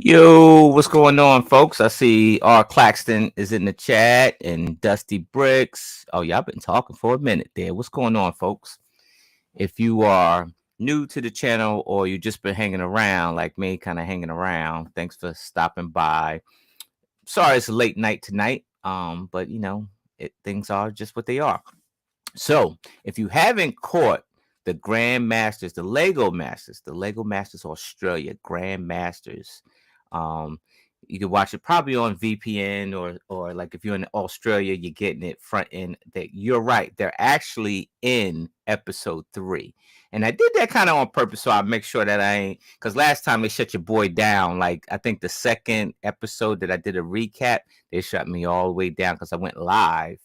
Yo, what's going on, folks? I see R. Claxton is in the chat and Dusty Bricks. Oh, y'all been talking for a minute there. What's going on, folks? If you are new to the channel or you just been hanging around like me, kind of hanging around, thanks for stopping by. Sorry it's a late night tonight, but you know, things are just what they are. So if you haven't caught the Grand Masters, the Lego Masters Australia Grand Masters, you can watch it probably on VPN or like if you're in Australia, you're getting it front end. That you're right, they're actually in episode 3, and I did that kind of on purpose so I make sure that I ain't, because last time they shut your boy down. Like I think the second episode that I did a recap, they shut me all the way down because I went live,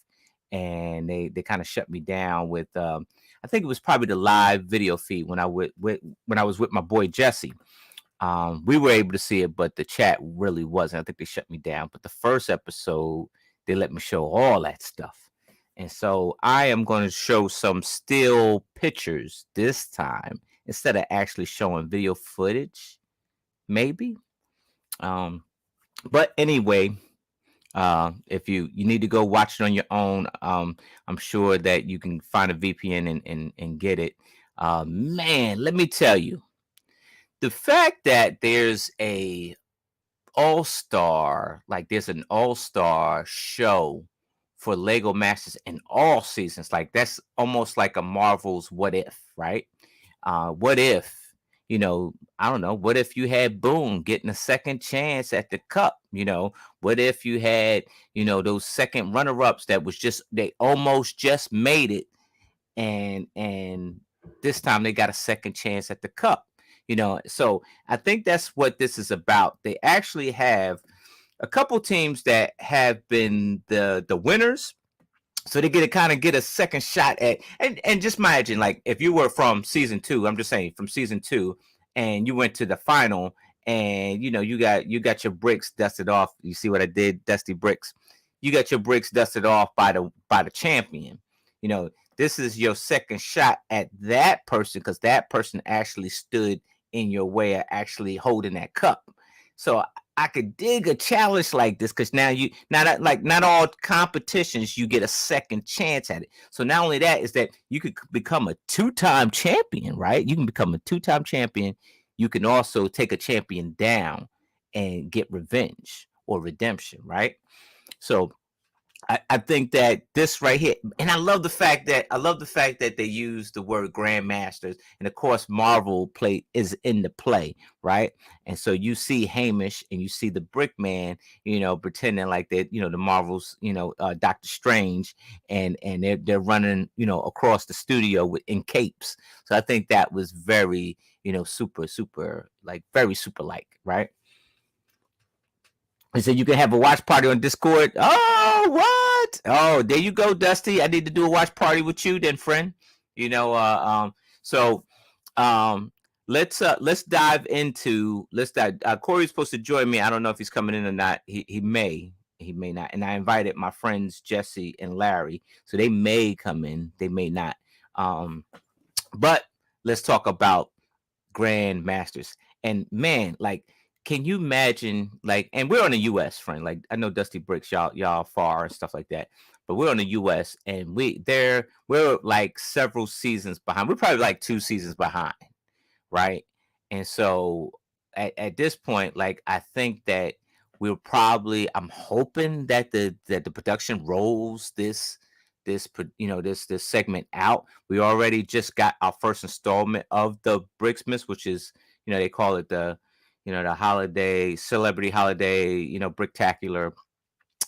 and they kind of shut me down with I think it was probably the live video feed when I was with my boy Jesse. We were able to see it, but the chat really wasn't. I think they shut me down. But the first episode, they let me show all that stuff. And so I am going to show some still pictures this time instead of actually showing video footage, maybe. But anyway, if you need to go watch it on your own, I'm sure that you can find a VPN and get it. Man, let me tell you, the fact that there's an all-star show for Lego Masters in all seasons, like that's almost like a Marvel's What If, right? What if, I don't know, what if you had Boone getting a second chance at the cup? What if you had, those second runner-ups they almost just made it, and this time they got a second chance at the cup. So I think that's what this is about. They actually have a couple teams that have been the winners, so they get a second shot at, and just imagine, like, if you were from season 2, I'm just saying from season 2, and you went to the final, and you got your bricks dusted off. You see what I did, Dusty Bricks? You got your bricks dusted off by the champion. This is your second shot at that person, because that person actually stood in your way of actually holding that cup. So I could dig a challenge like this, because now not all competitions you get a second chance at it. So not only that is that you could become a 2-time champion, right? You can become a 2-time champion. You can also take a champion down and get revenge or redemption, right? So I think that this right here, and I love the fact that they use the word Grandmasters, and of course Marvel is in the play, right? And so you see Hamish and you see the Brickman, pretending like that, the Marvels, Doctor Strange, and they're running, across the studio in capes. So I think that was very, super like very super like, right? He said you can have a watch party on Discord. Oh, what? Oh, there you go, Dusty. I need to do a watch party with you, then, friend. So let's dive into Corey's supposed to join me. I don't know if he's coming in or not. He may not. And I invited my friends Jesse and Larry, so they may come in, they may not. But let's talk about Grand Masters. And man, like, can you imagine, like, and we're on the US, friend. Like, I know Dusty Bricks, y'all far and stuff like that, but we're on the US, and we're like several seasons behind. We're probably like 2 seasons behind, right? And so at this point, like, I think that I'm hoping that the production rolls this segment out. We already just got our first installment of the Bricksmas, which is, they call it the holiday, celebrity holiday, Bricktacular.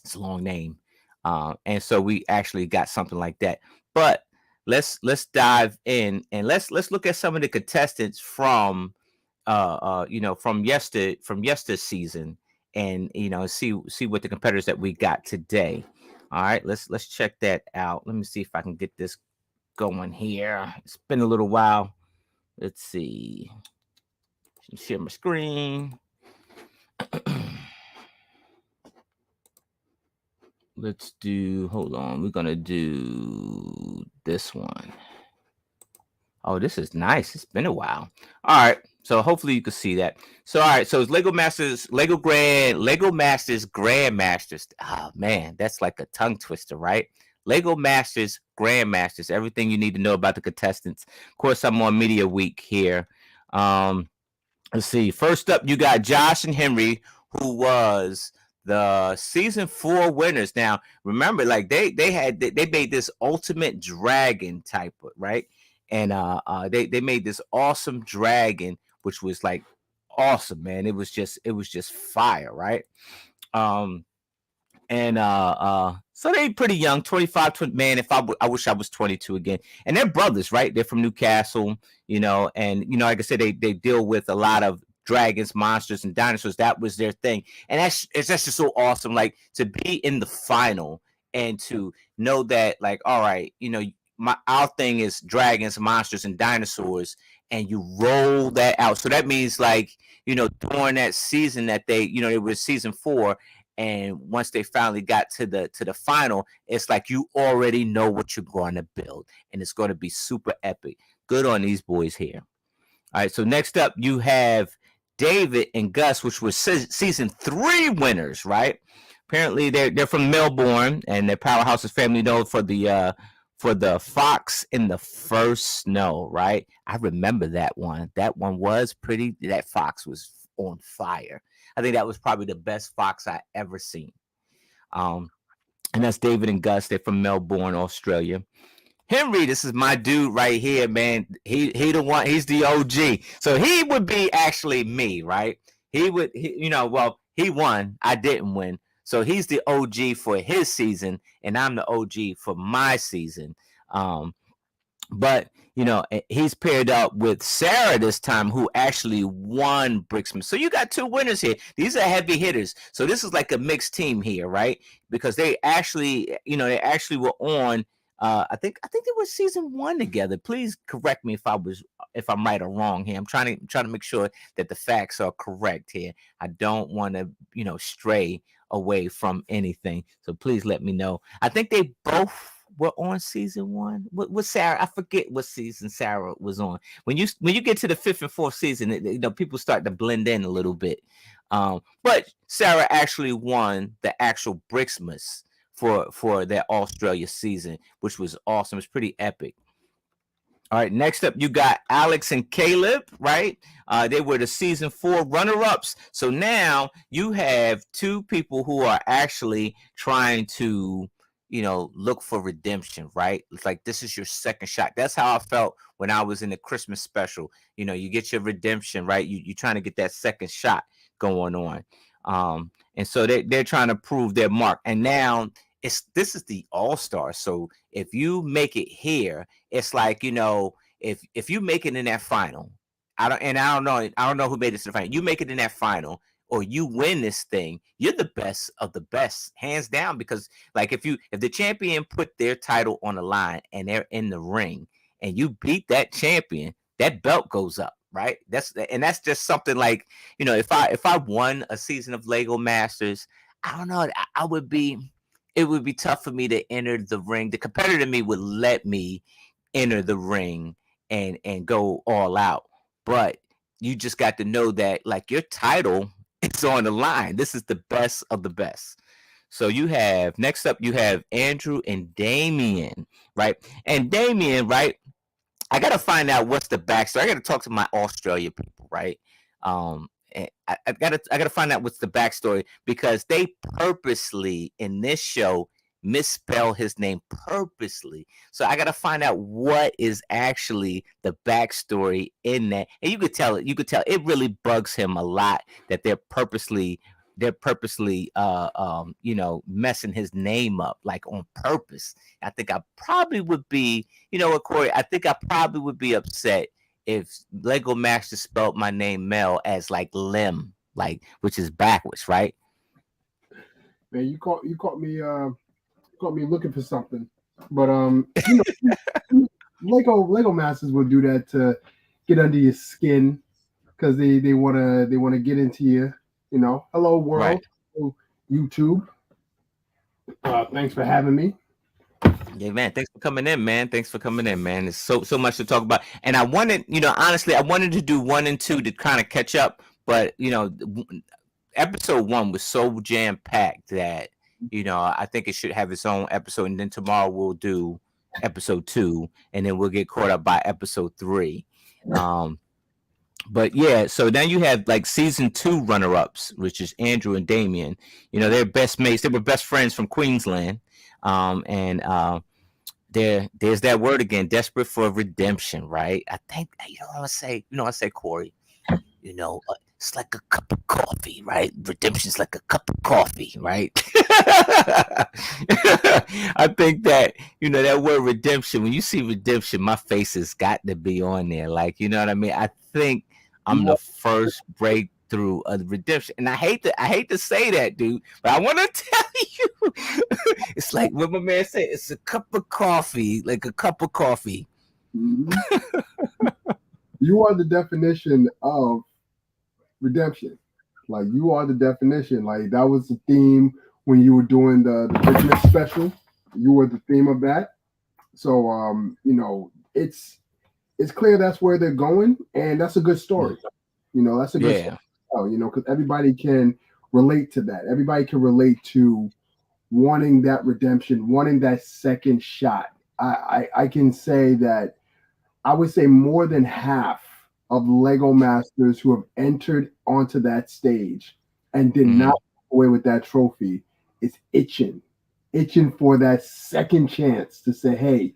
It's a long name. And so we actually got something like that. But let's dive in, and let's look at some of the contestants from from yesterday season, and see what the competitors that we got today. All right, let's check that out. Let me see if I can get this going here. It's been a little while. Let's see. Share my screen. Let's do. Hold on. We're gonna do this one. Oh, this is nice. It's been a while. All right. So hopefully you can see that. So all right. So it's Lego Masters, Lego Masters Grandmasters. Oh man, that's like a tongue twister, right? Lego Masters Grandmasters. Everything you need to know about the contestants. Of course, I'm on Media Week here. Um, let's see. First up, you got Josh and Henry, who was the season 4 winners. Now, remember, like they made this ultimate dragon type, right? And they made this awesome dragon, which was like awesome, man. It was just fire, right? Um, and so they pretty young, 25, 20, man. I wish I was 22 again. And they're brothers, right? They're from Newcastle, and like I said, they deal with a lot of dragons, monsters, and dinosaurs. That was their thing, and that's just so awesome. Like to be in the final and to know that, like, all right, our thing is dragons, monsters, and dinosaurs, and you roll that out. So that means, like, during that season that they were season 4, and once they finally got to the final, it's like you already know what you're going to build, and it's going to be super epic. Good on these boys here. All right, so next up you have David and Gus, which was season 3 winners, right? Apparently they're from Melbourne, and their powerhouse is family known for the fox in the first snow, right? I remember that one. That one was pretty. That fox was on fire. I think that was probably the best fox I ever seen. Um, and that's David and Gus. They're from Melbourne, Australia. Henry, this is my dude right here, man. He the one. He's the OG. So he would be actually me, right? Well, he won. I didn't win. So he's the OG for his season, and I'm the OG for my season. But he's paired up with Sarah this time, who actually won Brixman. So you got 2 winners here. These are heavy hitters. So this is like a mixed team here, right? Because they actually were on. I think they were season 1 together. Please correct me if I'm right or wrong here. I'm trying to make sure that the facts are correct here. I don't want to stray away from anything. So please let me know. I think they both were on season 1. What Sarah? I forget what season Sarah was on. When you get to the 5th and 4th season, people start to blend in a little bit. But Sarah actually won the actual Brixmas for that Australia season, which was awesome. It's pretty epic. All right, next up, you got Alex and Caleb, right? They were the season 4 runner-ups. So now you have 2 people who are actually trying to, look for redemption, right? It's like this is your second shot. That's how I felt when I was in the Christmas special. You get your redemption, right? You're trying to get that second shot going on. And so they're trying to prove their mark. And now this is the all-star. So if you make it here, it's like, if you make it in that final, I don't know who made it to the final. You make it in that final, or you win this thing, you're the best of the best, hands down. Because like if the champion put their title on the line and they're in the ring and you beat that champion, that belt goes up, right? That's just something like, if I won a season of Lego Masters, I don't know, it would be tough for me to enter the ring. The competitor in me would let me enter the ring and go all out. But you just got to know that, like, your title is on the line. This is the best of the best. So next up you have Andrew and Damien, right? And Damien, right? I gotta find out what's the backstory. I gotta talk to my Australia people, right? I gotta find out what's the backstory, because they purposely in this show misspell his name purposely. So I gotta find out what is actually the backstory in that. And you could tell it really bugs him a lot that they're purposely messing his name up, like, on purpose. I think I probably would be, Corey, I think I probably would be upset if Lego Master spelled my name Mel as like Lim, like, which is backwards, right? Man, you caught me caught me looking for something. But Lego Masters will do that to get under your skin because they wanna get into you. Hello world, Right. hello, YouTube. Thanks for having me. Yeah, man. Thanks for coming in, man. Thanks for coming in, man. There's so much to talk about. And I wanted, honestly, I wanted to do 1 and 2 to kind of catch up, but episode 1 was so jam packed that I think it should have its own episode, and then tomorrow we'll do episode 2, and then we'll get caught up by episode 3. Um, but yeah, so now you have like season 2 runner ups, which is Andrew and Damien. They're best mates. They were best friends from Queensland, and there's that word again, desperate for redemption, right? I think I say, Corey. It's like a cup of coffee, right? Redemption's like a cup of coffee, right? I think that that word redemption. When you see redemption, my face has got to be on there. Like, you know what I mean? I think I'm Yeah. the first breakthrough of redemption, and I hate to say that, dude, but I want to tell you, it's like what my man said. It's a cup of coffee, like a cup of coffee. Mhm. You are the definition of redemption. Like you are the definition. Like that was the theme when you were doing the Christmas special. You were the theme of that. So it's clear that's where they're going, and that's a good story. That's a good story. Yeah, Because everybody can relate to that. Everybody can relate to wanting that redemption, wanting that second shot. I can say that I would say more than half of Lego Masters who have entered onto that stage and did not hmm, walk away with that trophy is itching for that second chance to say, "Hey,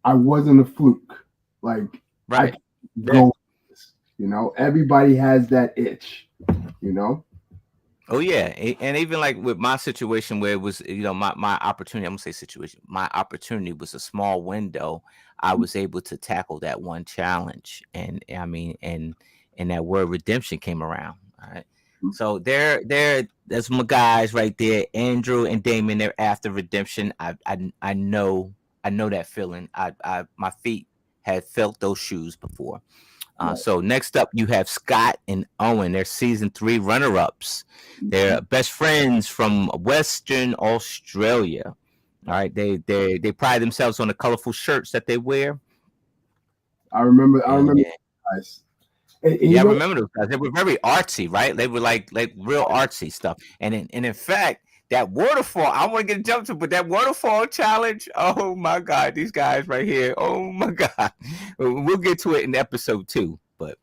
I wasn't a fluke. Like I right. can Yeah. go." with this." Everybody has that itch. You know. Oh yeah, and even like with my situation where it was, my opportunity. I'm gonna say situation. My opportunity was a small window. I was able to tackle that one challenge, and I mean, and that word redemption came around. All right, so there's my guys right there, Andrew and Damon. They're after redemption. I know that feeling. My feet had felt those shoes before. Right. So next up, you have Scott and Owen. They're season 3 runner-ups. They're best friends from Western Australia. All right, they pride themselves on the colorful shirts that they wear. I remember. I And remember, guys. And yeah, you I know, remember those guys. They were very artsy, right? They were like real artsy stuff. And in fact, that waterfall, I want to get a jump to, but that waterfall challenge, oh my God, these guys right here, oh my God. We'll get to it in episode 2, but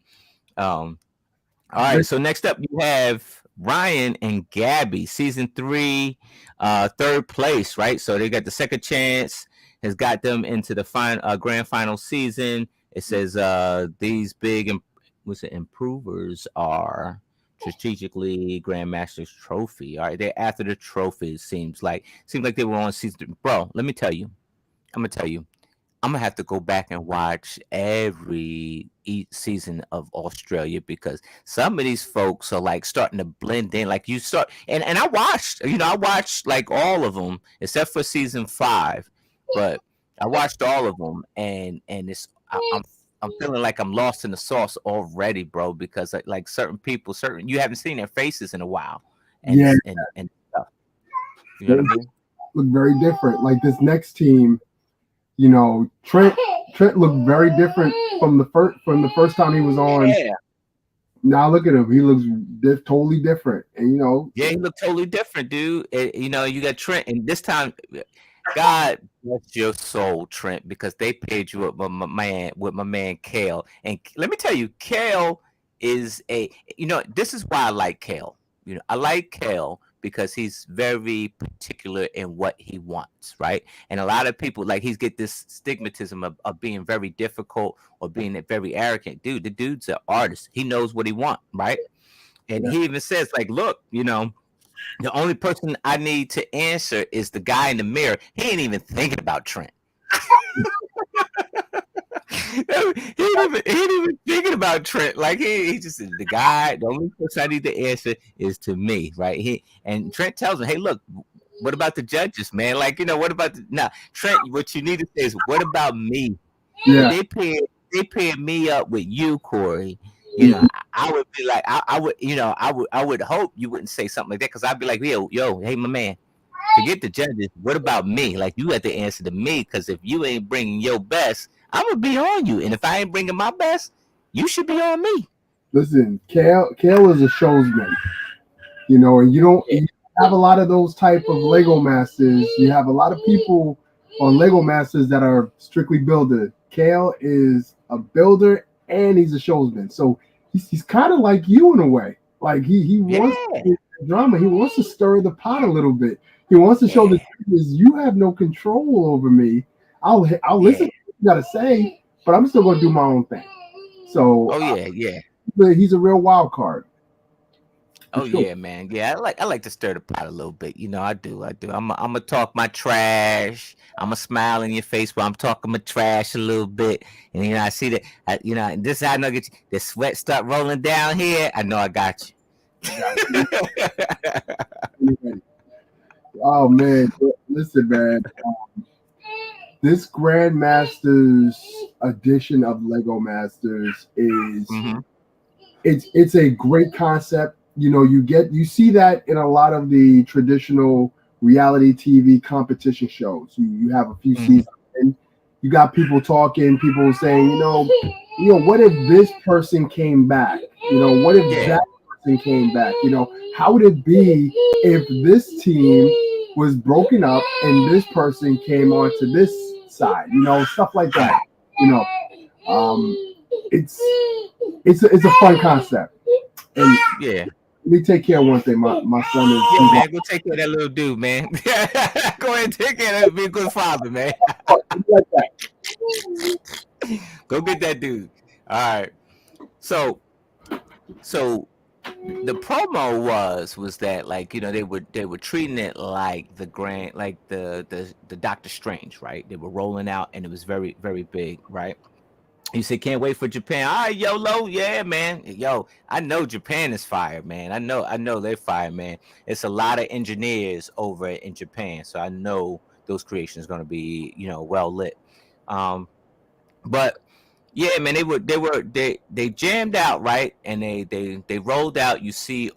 um all right, so next up you have Ryan and Gabby, season 3, third place, right? So they got the second chance, has got them into the grand final season. It says these big what's it, improvers are strategically Grandmaster's trophy. All right, they're after the trophy. Seems like they were on season 3. Bro, let me tell you. I'm gonna tell you. I'm gonna have to go back and watch every each season of Australia because some of these folks are like starting to blend in. Like you start, and I watched like all of them except for season 5, but I watched all of them, and I'm feeling like I'm lost in the sauce already, bro. Because like certain people, you haven't seen their faces in a while, and yeah, and stuff. You know they what I mean? look very different. Like this next team, Trent looked very different from the first time he was on. Yeah. Now look at him; he looks totally different. And Yeah, he looked totally different, dude. You got Trent, and this time, God bless your soul, Trent, because they paired you up with my man Kale. And let me tell you, Kale is this is why I like Kale. I like Kale because he's very particular in what he wants, right? And a lot of people like he's get this stigmatism of being very difficult or being very arrogant. Dude, the dude's an artist. He knows what he wants, right? And yeah, he even says, like, look, the only person I need to answer is the guy in the mirror. He ain't even thinking about Trent. He ain't even thinking about Trent. Like he just the guy. The only person I need to answer is to me, right? And Trent tells him, "Hey, look, what about the judges, man? Like, what about now, Trent? What you need to say is, what about me? If Yeah. they pair me up with you, Corey, Mhm. I would be like, I would, I would hope you wouldn't say something like that because I'd be like, yo, hey, my man, forget the judges. What about me? Like, you have to answer to me because if you ain't bringing your best, I'm gonna be on you, and if I ain't bringing my best, you should be on me. Listen, Kale is a showsman. And you have a lot of those type of Lego masters. You have a lot of people on Lego masters that are strictly builder. Kale is a builder and he's a showsman, so he's kind of like you in a way. Like he wants Yeah, drama. He wants to stir the pot a little bit. He wants to show yeah, the is you have no control over me. I'll listen yeah. to what you gotta say, but I'm still gonna do my own thing. So Oh yeah, yeah. he's a real wild card for Oh sure. yeah, man. Yeah, I like to stir the pot a little bit. I do. I do. I'm gonna talk my trash. I'm gonna smile in your face while I'm talking my trash a little bit. And I see that. And this is how I know the sweat start rolling down here. I know I got I got you. you. Oh man, listen, man. This Grandmasters edition of Lego Masters is hmm it's a great concept. You see that in a lot of the traditional reality TV competition shows. You have a few hmm seasons and you got people talking, people saying, what if this person came back? What if Yeah. that person came back? How would it be if this team was broken up and this person came onto this side? Stuff like that. Right. You know, um, it's it's a fun concept. And Yeah. let me take care of one thing. My son is Yeah, man. Go take care of that little dude, man. Go ahead and take care of that. Be a good father, man. like that. Go get that dude. All right. So so the promo was that, like, they were treating it like the grand, like the Doctor Strange, right? They were rolling out and it was very, very big, right? You said can't wait for Japan. All right, YOLO, yeah, man. Yo, I know Japan is fire, man. I know they're fire, man. It's a lot of engineers over in Japan, so I know those creations gonna be, well lit. Um, but yeah, man, they jammed out, right? And they rolled out. You see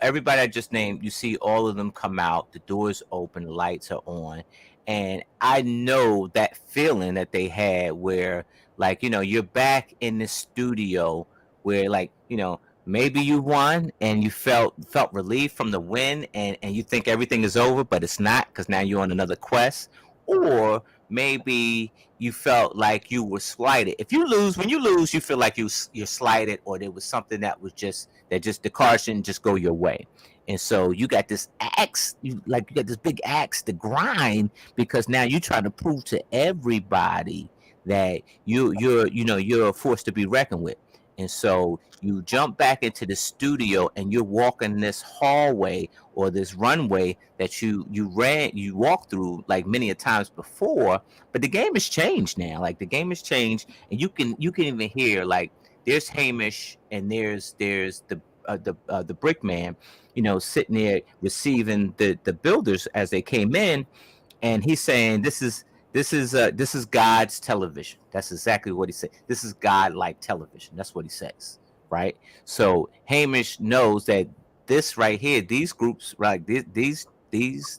everybody I just named, you see all of them come out, the doors open, the lights are on. And I know that feeling that they had where, like, you're back in the studio where, like, maybe you won and you felt relief from the win, and you think everything is over, but it's not, because now you're on another quest. Or maybe you felt like you were slighted. When you lose, you feel like you're slighted, or there was something that just the cards didn't just go your way. And so you got this axe, you got this big axe to grind, because now you're trying to prove to everybody that you're a force to be reckoned with. And so you jump back into the studio and you're walking this hallway or this runway that you walked through like many a times before, but the game has changed now. Like, the game has changed, and you can even hear, like, there's Hamish and there's the brick man, sitting there receiving the builders as they came in, and he's saying, this is God's television. That's exactly what he said. This is God like television. That's what he says, right? So Hamish knows that this right here, these groups, right, these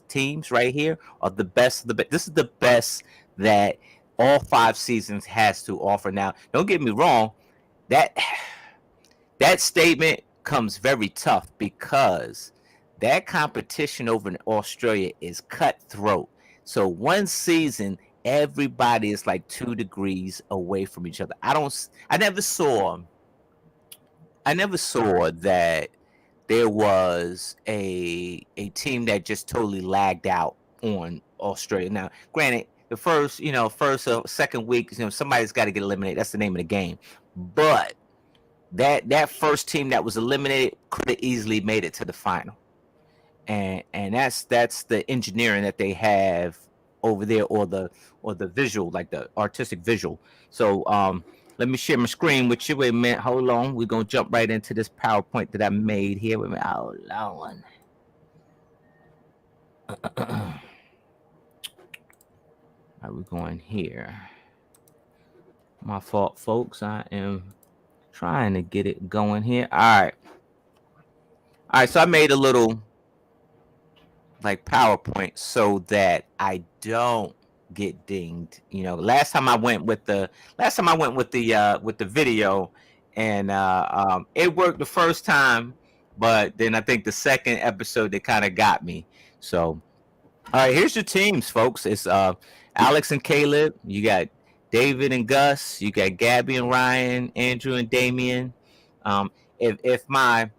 teams right here are the best of the best. This is the best that all 5 seasons has to offer. Now, don't get me wrong, that that statement comes very tough, because that competition over in Australia is cutthroat. So one season, everybody is like 2 degrees away from each other. I never saw that there was a team that just totally lagged out on Australia. Now, granted, the first or second week, somebody's got to get eliminated. That's the name of the game. But that first team that was eliminated could have easily made it to the final, and that's the engineering that they have over there, or the visual, like the artistic visual. So let me share my screen with you. Wait a minute, hold on. We're gonna jump right into this PowerPoint that I made here. Wait a minute, hold on. Are we going here? My fault, folks. I am trying to get it going here. All right. All right. So I made a little like PowerPoint so that I don't get dinged. You know, last time I went with the video, and it worked the first time, but then I think the second episode they kind of got me. So all right, here's your teams, folks. It's Alex and Caleb. You got David and Gus. You got Gabby and Ryan, Andrew and Damien. Um, if my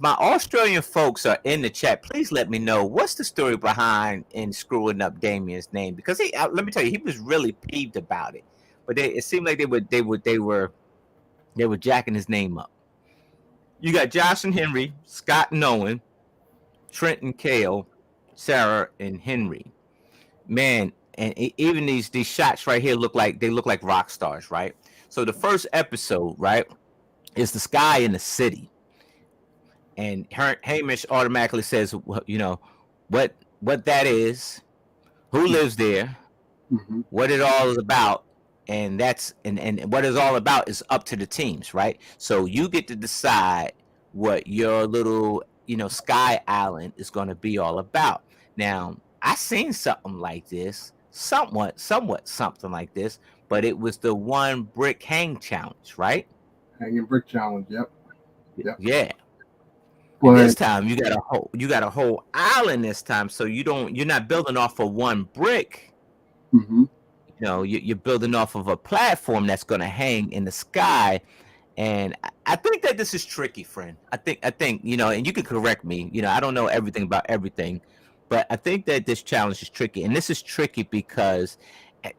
Australian folks are in the chat, please let me know what's the story behind in screwing up Damien's name, because let me tell you, he was really peeved about it. But it seemed like they were jacking his name up. You got Josh and Henry, Scott and Owen, Trent and Kale, Sarah and Henry. Man, and even these shots right here look like rock stars, right? So the first episode, right, is the sky in the city, and Hamish automatically says, well, you know, what that is, who lives there, Mm-hmm. what it all is about, and and what it's all about is up to the teams, right? So you get to decide what your little, sky island is going to be all about. Now, I seen something like this, somewhat something like this, but it was the one brick hang challenge, right? Hanging brick challenge. Yep. Yep. Yeah. And this But time you got a whole island this time, so you're not building off of one brick. mm-hmm. You're building off of a platform that's going to hang in the sky. And I think that this is tricky, friend. I think, and you can correct me. I don't know everything about everything, but I think that this challenge is tricky. And this is tricky because eh,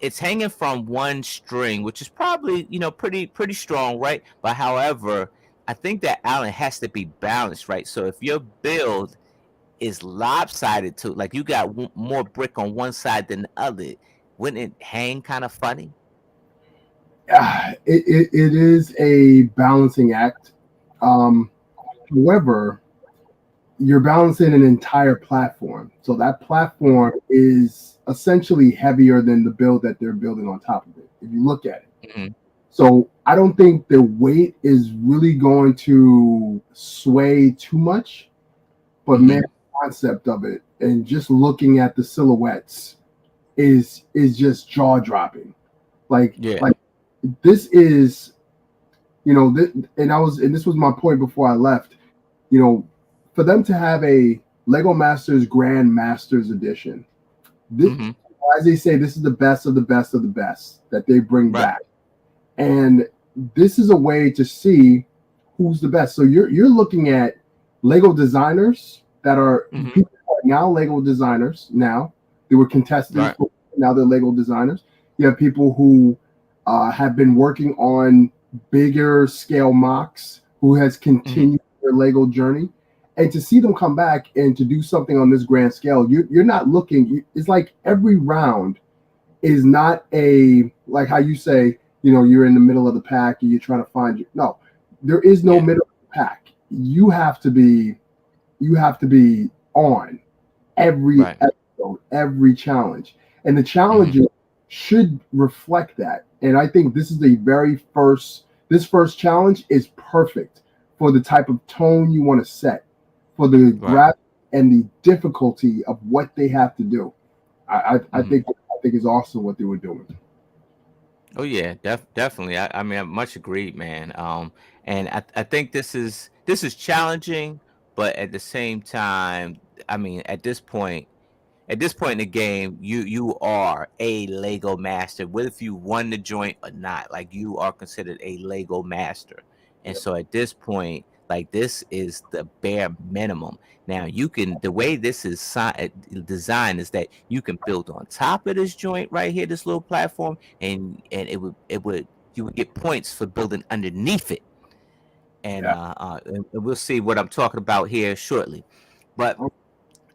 it's hanging from one string, which is probably, pretty strong, right? But however, I think that island has to be balanced, right? So if your build is lopsided to, like, you got more brick on one side than the other, wouldn't it hang kind of funny? it is a balancing act. Um, However, you're balancing an entire platform. So that platform is essentially heavier than the build that they're building on top of it, if you look at it. Hmm. So I don't think the weight is really going to sway too much. But man, Hmm. the concept of it and just looking at the silhouettes is just jaw dropping. Yeah. Like this is, and this was my point before I left. You know, for them to have a Lego Masters Grand Masters Edition, this, Hmm. as they say, this is the best of the best of the best that they bring Right. back, and this is a way to see who's the best. So you're looking at Lego designers that are Hmm. people who are now Lego designers. Now they were contestants, Right. but now they're Lego designers. You have people who have been working on bigger scale mocks, who has Hmm. continued their Lego journey, and to see them come back and to do something on this grand scale, you're not looking. It's like every round is not a like how you say, you're in the middle of the pack and you're trying to find you. No, there is no Yeah. middle of the pack. You have to be on every Right. episode, every challenge. And the Hmm. challenges should reflect that. And I think this first challenge is perfect for the type of tone you want to set, for the Right. graphic and the difficulty of what they have to do. I Hmm. think it's awesome what they were doing. Oh yeah, definitely. I mean, I much agreed, man. And I think this is challenging, but at the same time, I mean, at this point in the game, you are a Lego master, whether if you won the joint or not. Like, you are considered a Lego master, and Yep. so at this point, like, this is the bare minimum. Now, the way this is designed is that you can build on top of this joint right here, this little platform, and it would you would get points for building underneath it, Yeah. and we'll see what I'm talking about here shortly, but.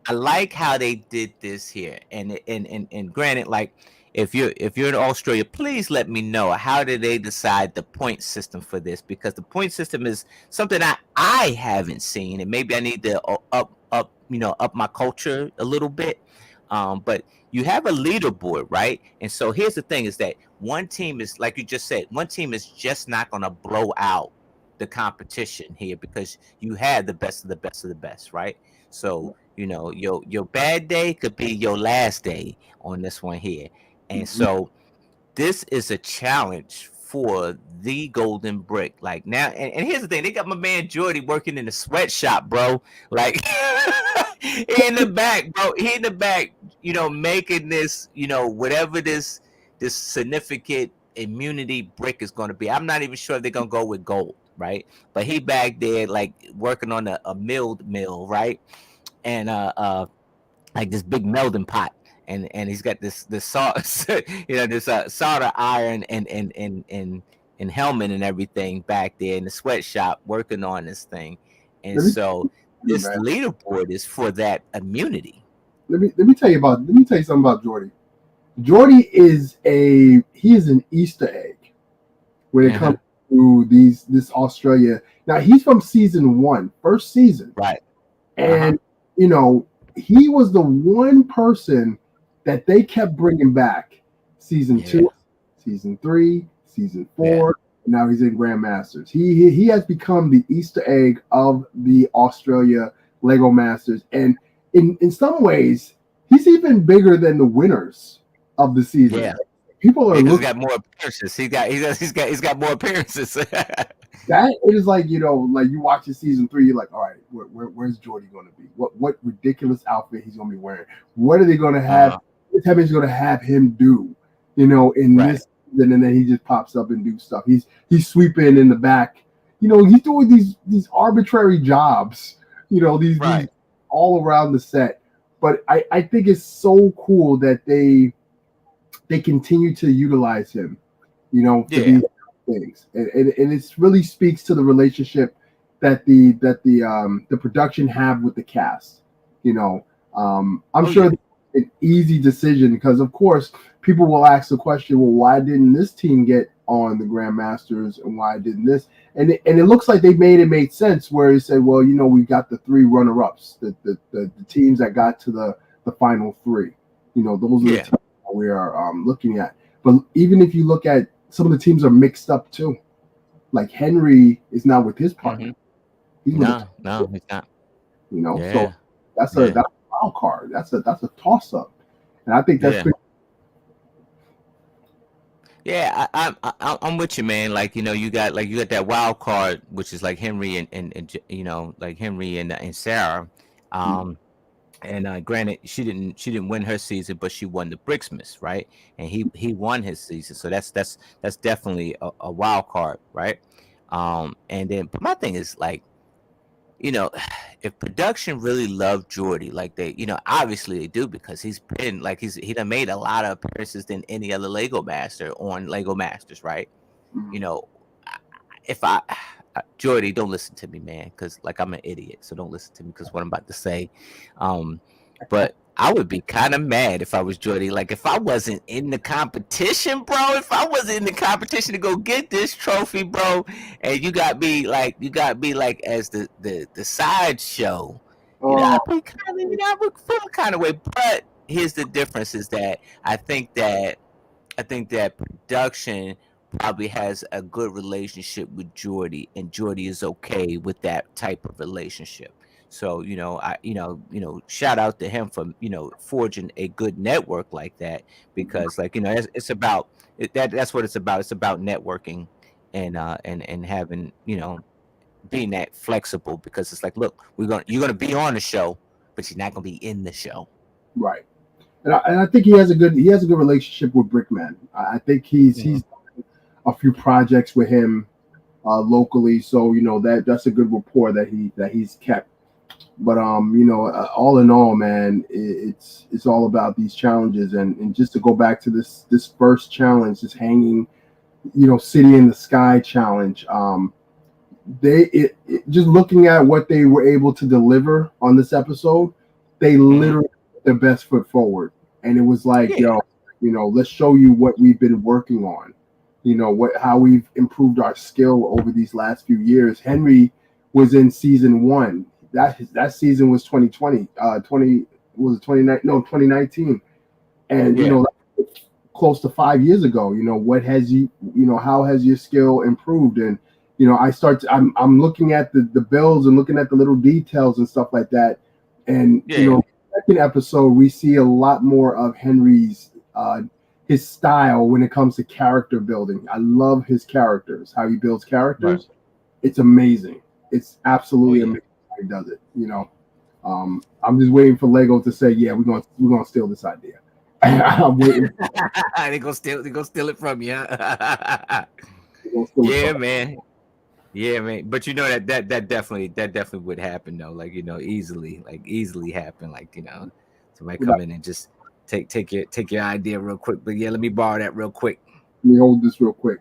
I like how they did this here, and granted, like, if you're in Australia, please let me know how did they decide the point system for this, because the point system is something I haven't seen, and maybe I need to up my culture a little bit. But you have a leaderboard, right? And so here's the thing: is that one team is, like you just said, one team is just not going to blow out the competition here, because you had the best of the best of the best, right? So your bad day could be your last day on this one here, and Mhm. so this is a challenge for the Golden Brick. Like now, and here's the thing: they got my man Jordy working in the sweatshop, bro. Like he in the back, bro. He in the back, making this, whatever this significant immunity brick is going to be. I'm not even sure if they're going to go with gold, right? But he back there, like working on a milled mill, right? And like this big melding pot, and he's got this salt this solder iron and helmet and everything back there in the sweatshop working on this thing. And Let me so tell you, this man. leaderboard is for that immunity. Let me tell you something about Jordy. Jordy is an Easter egg when it comes Uh-huh. to this Australia. Now he's from season one, first season, Right. Uh-huh. and you know he was the one person that they kept bringing back. Season Yeah. two, season three, season Yeah. four. And now he's in Grandmasters. He has become the Easter egg of the Australia Lego Masters, and in some ways, he's even bigger than the winners of the season. Yeah. People are Because he's looking got more appearances. He's got more appearances. that it is like like you watch the season three, you're like, all right, where's Jordy going to be? What ridiculous outfit he's going to be wearing? What are they going to have? uh What is going to have him do? In right. this season, and then he just pops up and do stuff. He's sweeping in the back. He's doing these arbitrary jobs. These Right. all around the set. But I think it's so cool that they continue to utilize him, for Yeah. these things, and it really speaks to the relationship that the production have with the cast. You know, I'm Oh sure yeah. it's an easy decision because, of course, people will ask the question, well, why didn't this team get on the Grandmasters and why didn't this? And it looks like they made sense where he said, well, we got the three runner-ups, the teams that got to the final three. Those are the Yeah. teams that we are looking at. But even if you look at some of the teams are mixed up too. Like Henry is not with his Hmm. partner; he's with a No, top. no, he's not. So Yeah. that's Yeah. a wild card. That's a toss up, and I think that's Yeah. pretty. Yeah, I'm with you, man. Like you got that wild card, which is like Henry and like Henry and Sarah. Um, and granted, she didn't win her season, but she won the Brixmas, right? And he won his season, so that's definitely a wild card, right? And then, but my thing is like, you know, if production really loved Jordy, like obviously they do, because he's been like he done made a lot of appearances than any other Lego Master on Lego Masters, right? You know, if I Jordy, don't listen to me, man, because like I'm an idiot, so don't listen to me because what I'm about to say. Um, but I would be kind of mad if I was Jordy. Like if I wasn't in the competition, bro. If I wasn't in the competition to go get this trophy, bro, and you got me like as the sideshow, Oh, I'd be kind of, I would feel kind of way. But here's the difference: is that I think that production probably has a good relationship with Jordy, and Jordy is okay with that type of relationship. So, shout out to him for forging a good network like that, because like it's about that's what it's about. It's about networking and having being that flexible, because it's like, look, you're gonna be on the show, but you're not gonna be in the show. right. And I think he has a good relationship with Brickman. I think he's Mhm. done a few projects with him locally, so that's a good rapport that he's kept. But all in all, man, it's all about these challenges, and just to go back to this first challenge, this hanging, city in the sky challenge. Just looking at what they were able to deliver on this episode, they Mhm. literally put their best foot forward, and it was like, Yeah. let's show you what we've been working on. How we've improved our skill over these last few years. Henry was in season one. that season was 2020. 20 was it 29? No, 2019. And Yeah. close to 5 years ago. What has how has your skill improved? And I'm looking at the bills and looking at the little details and stuff like that. And Yeah. second episode we see a lot more of Henry's his style when it comes to character building. I love his characters, how he builds Right. characters. It's amazing. It's Oh absolutely yeah. amazing how he does it. I'm just waiting for Lego to say, yeah, we're gonna steal this idea. I'm waiting. They gonna steal it from you. Huh? We're gonna steal it Yeah, from. man. Yeah, man. But you know that definitely would happen though. Like easily happen. Like somebody Let come in and just take your idea real quick. But yeah, let me borrow that real quick. me hold this real quick.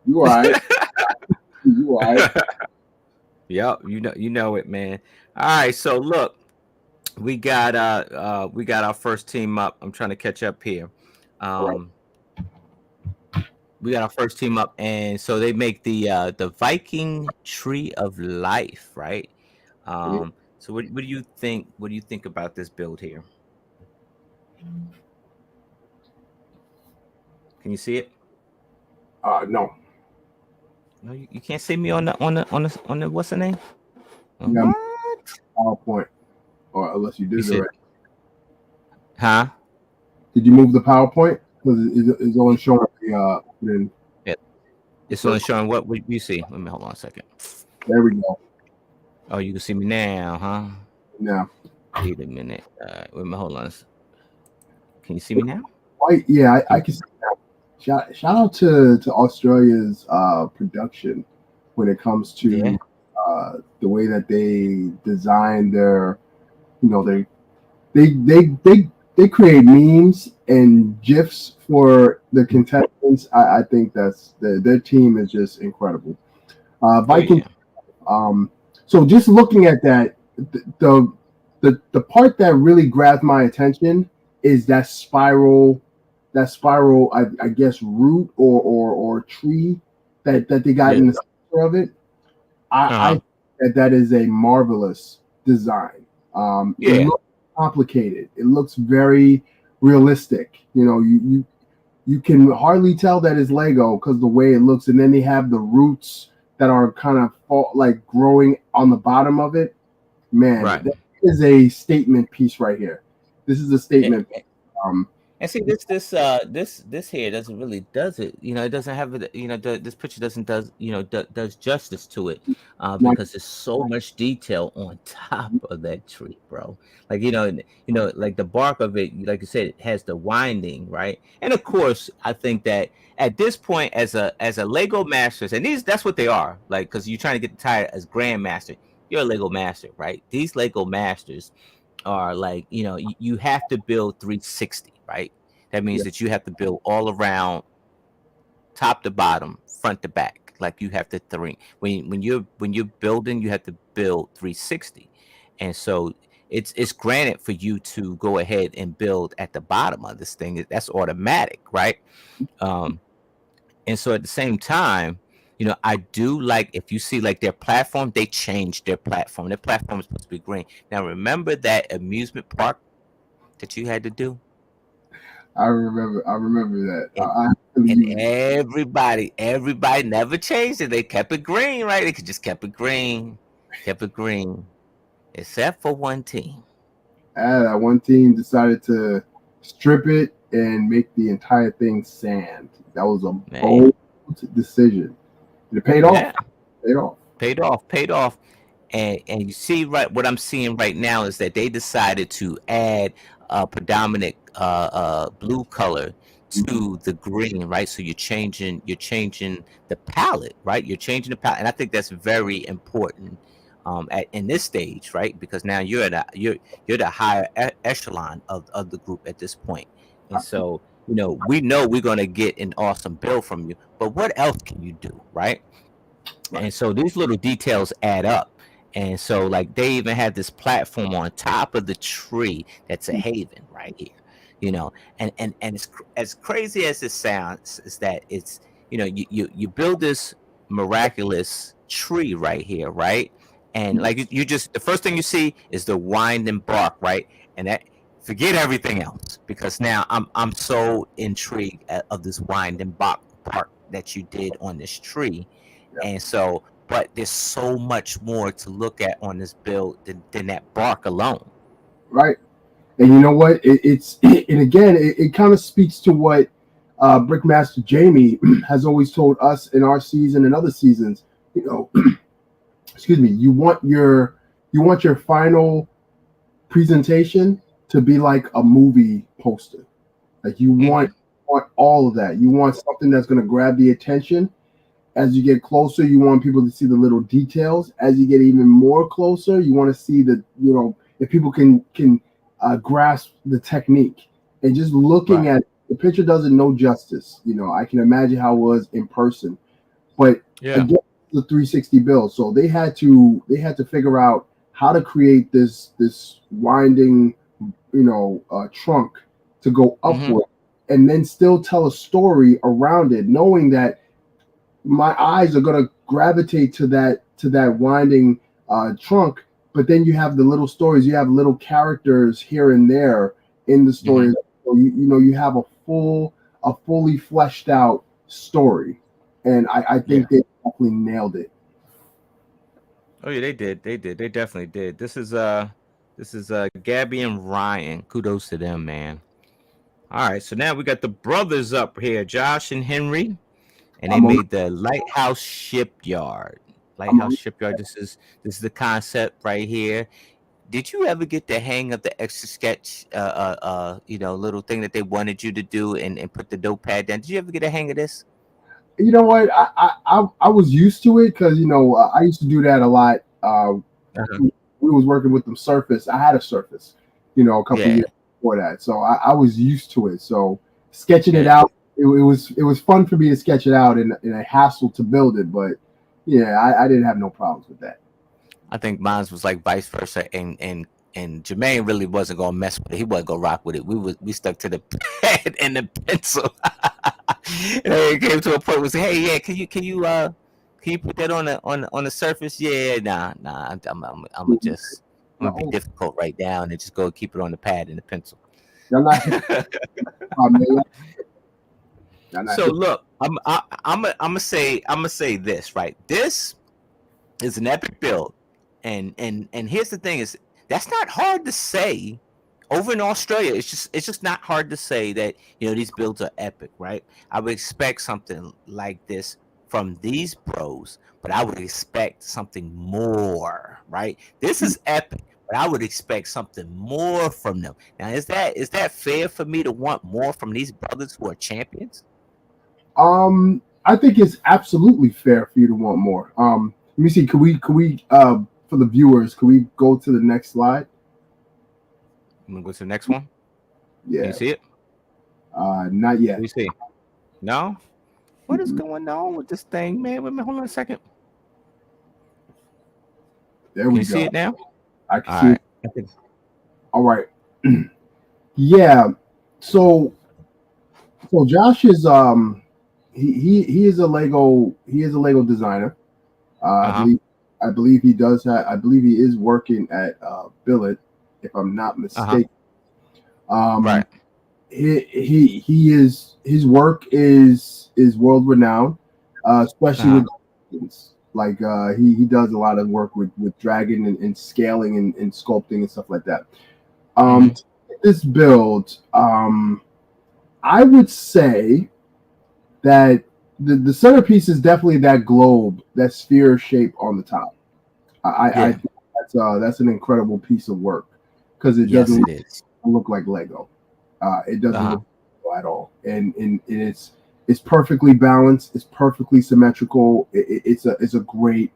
You all right? You all right? Yep, you know it, man. All right, so look, we got our first team up. I'm trying to catch up here. All right. Um, we got our first team up, and so they make the Viking Tree of Life, right? Mhm. So what do you think? What do you think about this build here? Can you see it? No. No, you can't see me on the what's the name? You got What? PowerPoint, or unless you You did it said, already. huh? Did you move the PowerPoint? Because it's only showing the then Yeah, it's only circle. showing what you see. Let me hold on a second. There we go. Oh, you can see me now, huh? Now, Wait a minute. Wait a minute, hold on. Can you see me now? right? Yeah, I Can can see that. Shout out to Australia's production when it comes yeah, to the way that they design their, they they they they they create memes and gifs for the contestants. I think that's their team is just incredible. oh Viking. yeah, Um, so just looking at that, the part that really grabbed my attention is that spiral. I guess root or tree that they got yeah, in the center of it. I uh-huh, think that is a marvelous design. It yeah, looks complicated. It looks very realistic. You can hardly tell that it's Lego because the way it looks, and then they have the roots that are kind of like growing on the bottom of it. Man, right. that is a statement piece right here. This is a And, statement. Um, and see this here doesn't really does it. It doesn't have it. This picture doesn't does justice to it, not, because there's so much detail on top of that tree, bro. Like like the bark of it, like you said, it has the winding, right? And of course, I think that at this point, as a Lego masters, and that's what they are, like, because you're trying to get the title as grandmaster. You're a Lego master, right? These Lego masters are like, you have to build 360, right? That means yeah, that you have to build all around, top to bottom, front to back. Like you have to three when you're building, you have to build 360. And so it's granted for you to go ahead and build at the bottom of this thing. That's automatic, right? Um, and so at the same time, I do like, if you see like their platform, they changed their platform. Their platform is supposed to be green. Now remember that amusement park that you had to do? I remember that. And I actually and used everybody never changed it. They kept it green, right? They could just kept it green, except for one team. that one team decided to strip it and make the entire thing sand. That was a Man, bold decision. It paid off. yeah, Paid off. paid off. And you see, right, what I'm seeing right now is that they decided to add a predominant blue color Mhm. to the green, right? So you're changing the palette, right? You're changing the palette, and I think that's very important, in this stage, right? Because now you're the higher echelon of the group at this point. And so we know we're going to get an awesome build from you, but what else can you do, right? Right. And so these little details add up. And so, like, they even have this platform on top of the tree that's a haven right here, you know. And it's as crazy as it sounds, is that you build this miraculous tree right here, right? and like you just the first thing you see is the winding bark, right? And that forget everything else because now I'm so intrigued of this winding bark part that you did on this tree, Yeah. and so but there's so much more to look at on this build than that bark alone. Right. And you know what? It's and again, it kind of speaks to what Brickmaster Jamie has always told us in our season and other seasons. You know, excuse me. You want your final presentation to be like a movie poster. Like you want Mm-hmm. all of that. You want something that's going to grab the attention. As you get closer, you want people to see the little details. As you get even more closer, you want to see the if people can grasp the technique. And just looking Right. at the picture doesn't know justice. I can imagine how it was in person, but Yeah. again, the 360 build. So they had to figure out how to create this winding trunk to go Mm-hmm. upward, and then still tell a story around it, knowing that my eyes are going to gravitate to that winding trunk. But then you have the little stories, you have little characters here and there in the Mm-hmm. story. So you have a fully fleshed out story, and I Yeah. think they definitely nailed it. Oh yeah, they did. They did. They definitely did. This is Gabby and Ryan. Kudos to them, man. All right, so now we got the brothers up here, Josh and Henry, and they I'm a, made the Lighthouse Shipyard. I'm Lighthouse a, Shipyard. This is the concept right here. Did you ever get the hang of the extra sketch, little thing that they wanted you to do and put the notepad down? Did you ever get a hang of this? you know what? I was used to it because I used to do that a lot. Uh-huh. We was working with them Surface. I had a Surface, a couple Yeah, years before that, so I was used to it. So sketching it yeah. out, it was fun for me to sketch it out, and a hassle to build it. But yeah, I didn't have no problems with that. I think mine was like vice versa, and Jermaine really wasn't gonna mess with it. He wasn't gonna rock with it. We stuck to the pad and the pencil. And then it came to a point where say, hey, yeah, can you put that on the surface? Yeah, nah. I'm gonna just I'm gonna be No, difficult right now and then just go keep it on the pad and the pencil. y'all not hip hop, man. Y'all not So hip. look, I'm gonna say this right. This is an epic build, and here's the thing: is that's not hard to say. Over in Australia, it's just not hard to say that these builds are epic, right? I would expect something like this from these pros, but I would expect something more, right? This is epic, but I would expect something more from them. Now, is that fair for me to want more from these brothers who are champions? I think it's absolutely fair for you to want more. Let me see. Could we for the viewers? Could we go to the next slide? I'm gonna go to the next one. Can you Yeah. see it? Not What do yet. you see? No. What is Mm-mm. going on with this thing, man? Wait a minute, hold on a second. There Can we you see go. it now? I can All see it. right. I think- All right. Yeah. So Josh is he is a Lego designer. I Uh-huh. believe he does have I believe he is working at Billet, if I'm not Uh-huh. mistaken. Um, Right. he is his work is world renowned, especially Uh-huh. with dragons. Like he does a lot of work with dragon and scaling and sculpting and stuff like that. Mm-hmm. This build, I would say that the centerpiece is definitely that globe, that sphere shape on the top. I Yeah. think that's an incredible piece of work because it Yes, doesn't it is. look like Lego. It doesn't Uh-huh. look like Lego at all, and it's perfectly balanced. It's perfectly symmetrical. It's a great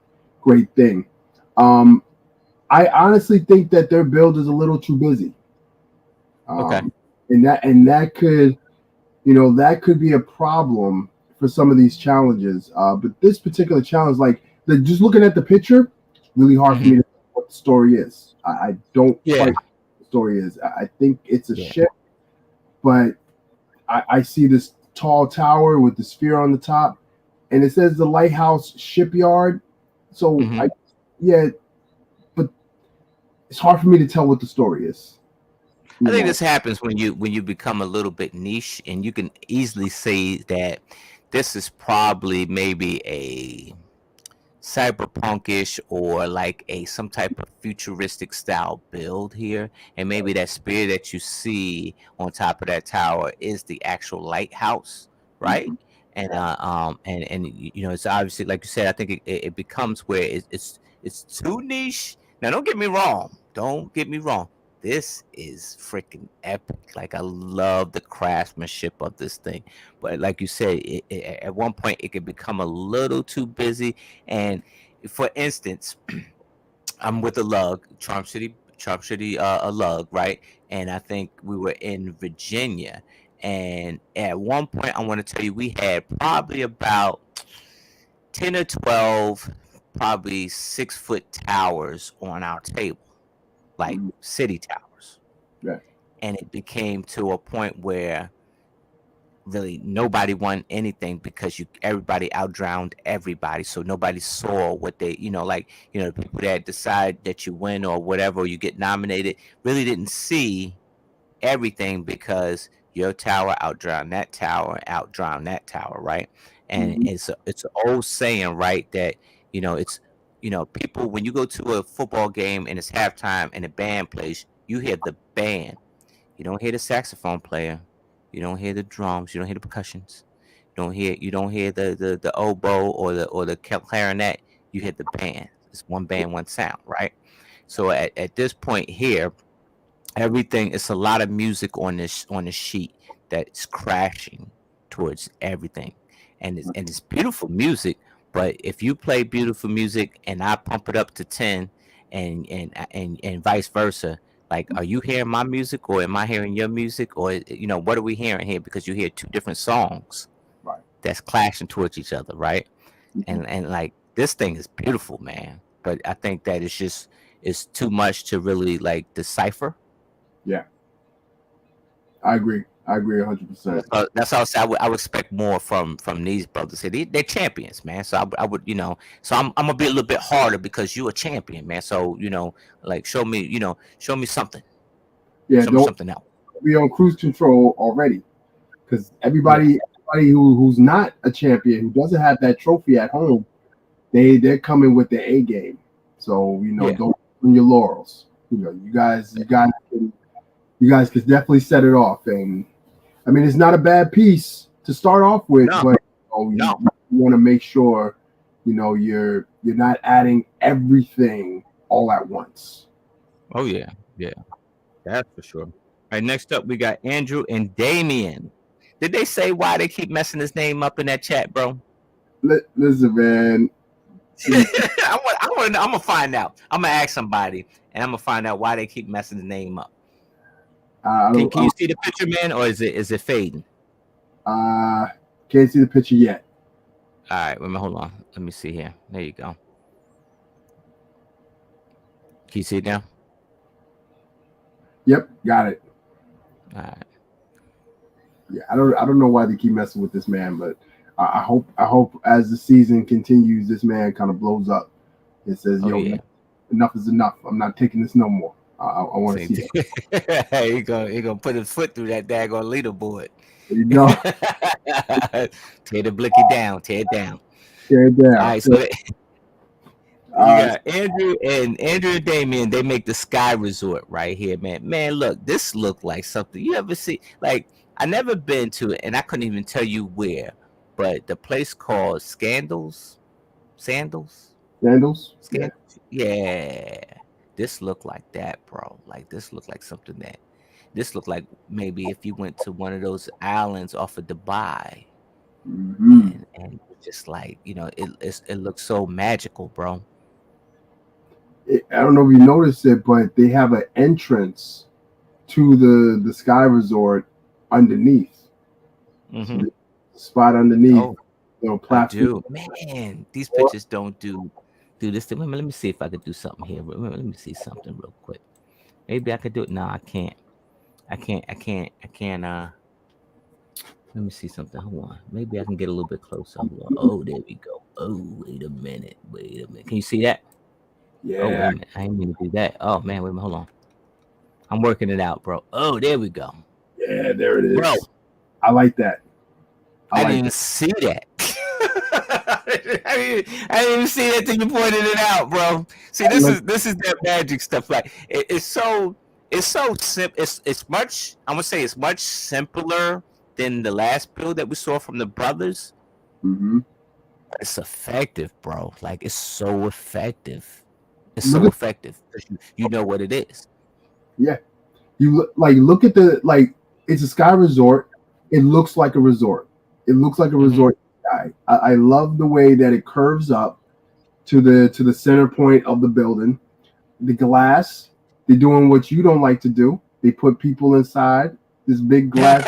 thing. Um, I honestly think that their build is a little too busy, Okay. um, and that could be a problem for some of these challenges. But this particular challenge, like just looking at the picture, it's really hard for Mm-hmm. me to know what the story is. I don't Yeah. quite know what the story is. I think it's a Yeah. ship, but I see this tall tower with the sphere on the top, and it says the lighthouse shipyard. So Mm-hmm. I, yeah, it's hard for me to tell what the story is. I You think know. this happens when you become a little bit niche, and you can easily say that this is probably maybe a cyberpunkish or like a some type of futuristic style build here, and maybe that spear that you see on top of that tower is the actual lighthouse, right? Mhm. And Yeah. you know, it's obviously like you said. I think it becomes where it's too niche. Now, don't get me wrong. Don't get me wrong. This is freaking epic. Like, I love the craftsmanship of this thing, but like you said, at one point it could become a little too busy. And for instance, I'm with a lug, Charm City, a lug, right? And I think we were in Virginia, and at one point, I want to tell you, we had probably about 10 or 12, probably 6 foot towers on our table, like Mhm. city towers, Yeah. and it became to a point where really nobody won anything because you everybody outdrowned everybody, so nobody saw what they, like, the people that decide that you win or whatever, or you get nominated, really didn't see everything because your tower outdrowned that tower, right? And Mhm. it's an old saying, right, that it's people, when you go to a football game and it's halftime and the band plays, you hear the band. You don't hear the saxophone player. You don't hear the drums. You don't hear the percussions. You don't hear the oboe or the clarinet. You hear the band. It's one band, one sound, right? So at this point here, everything, it's a lot of music on the sheet that's crashing towards everything, and it's beautiful music. But if you play beautiful music and I pump it up to 10, and vice versa, like, are you hearing my music or am I hearing your music, or what are we hearing here? Because you hear two different songs Right. that's clashing towards each other, right? Mhm. And like, this thing is beautiful, man, but I think that it's too much to really like decipher. Yeah. I agree. I agree 100%. That's how I say I would expect more from these brothers. Say they're champions, man. So I would, so I'm gonna be a little bit harder because you're a champion, man. So like, show me something, Yeah. show me Don't something else. be on cruise control already, because Yeah, everybody who's not a champion, who doesn't have that trophy at home, they're coming with their A game. So yeah, don't on your laurels. You guys could definitely set it off. And I mean, it's not a bad piece to start off with, no, but no. you want to make sure you're not adding everything all at once. Oh yeah, yeah, that's for sure. All right, next up we got Andrew and Damien. Did they say why they keep messing his name up in that chat, bro? Listen, man. I'm gonna find out. I'm gonna ask somebody, and I'm gonna find out why they keep messing the name up. I Can don't. can you see the picture, man, or is it fading? Can't see the picture yet. All right, wait a minute, hold on. Let me see here. There you go. Can you see it now? Yep, got it. All right. Yeah, I don't know why they keep messing with this man, but I hope as the season continues, this man kind of blows up and says, Oh "Yo, yeah. enough is enough. I'm not taking this no more. I want to Same see that." thing. He gonna put his foot through that daggone leaderboard. You know, Tear the blicky down. Tear it down. tear it All down. right. So you Uh, got Andrew and Damien. They make the Sky Resort right here, man. Man, look, this look like something you ever see. Like, I never been to it, and I couldn't even tell you where. But the place called Sandals, Sandals. Yeah. Scandals. Yeah, this look like that, bro. Like, this look like something that. This look like maybe if you went to one of those islands off of Dubai, Hmm. and just like, it looks so magical, bro. I don't know if you noticed it, but they have an entrance to the Sky Resort underneath. So Mm-hmm. the spot underneath, Oh, I platform. do. Man, these pictures don't do this thing. Let me see if I could do something here. Let me see something real quick. Maybe I could do it. No, I can't. I can't. Let me see something. Hold on. Maybe I can get a little bit closer. Hold on. Oh, there we go. Oh, wait a minute. Wait a minute. Can you see that? Oh, wait Yeah, a minute. I didn't mean to do that. Oh man, wait a minute. Hold on. I'm working it out, bro. Oh, there we go. yeah, there it Bro, is. I like that. I I didn't like even that. see that. I didn't even see that till you pointed it out, bro. See, I like, this is that magic stuff. Like it's so simple. It's much. I'm gonna say it's much simpler than the last build that we saw from the brothers. mm-hmm. It's effective, bro. Like it's so effective. It's Look so at, effective because you know what it is. yeah. Like look at the like. It's a sky resort. It looks like a resort. It looks like a Hmm. resort sky. I love the way that it curves up to the center point of the building. The glass. They're doing what you don't like to do. They put people inside this big glass.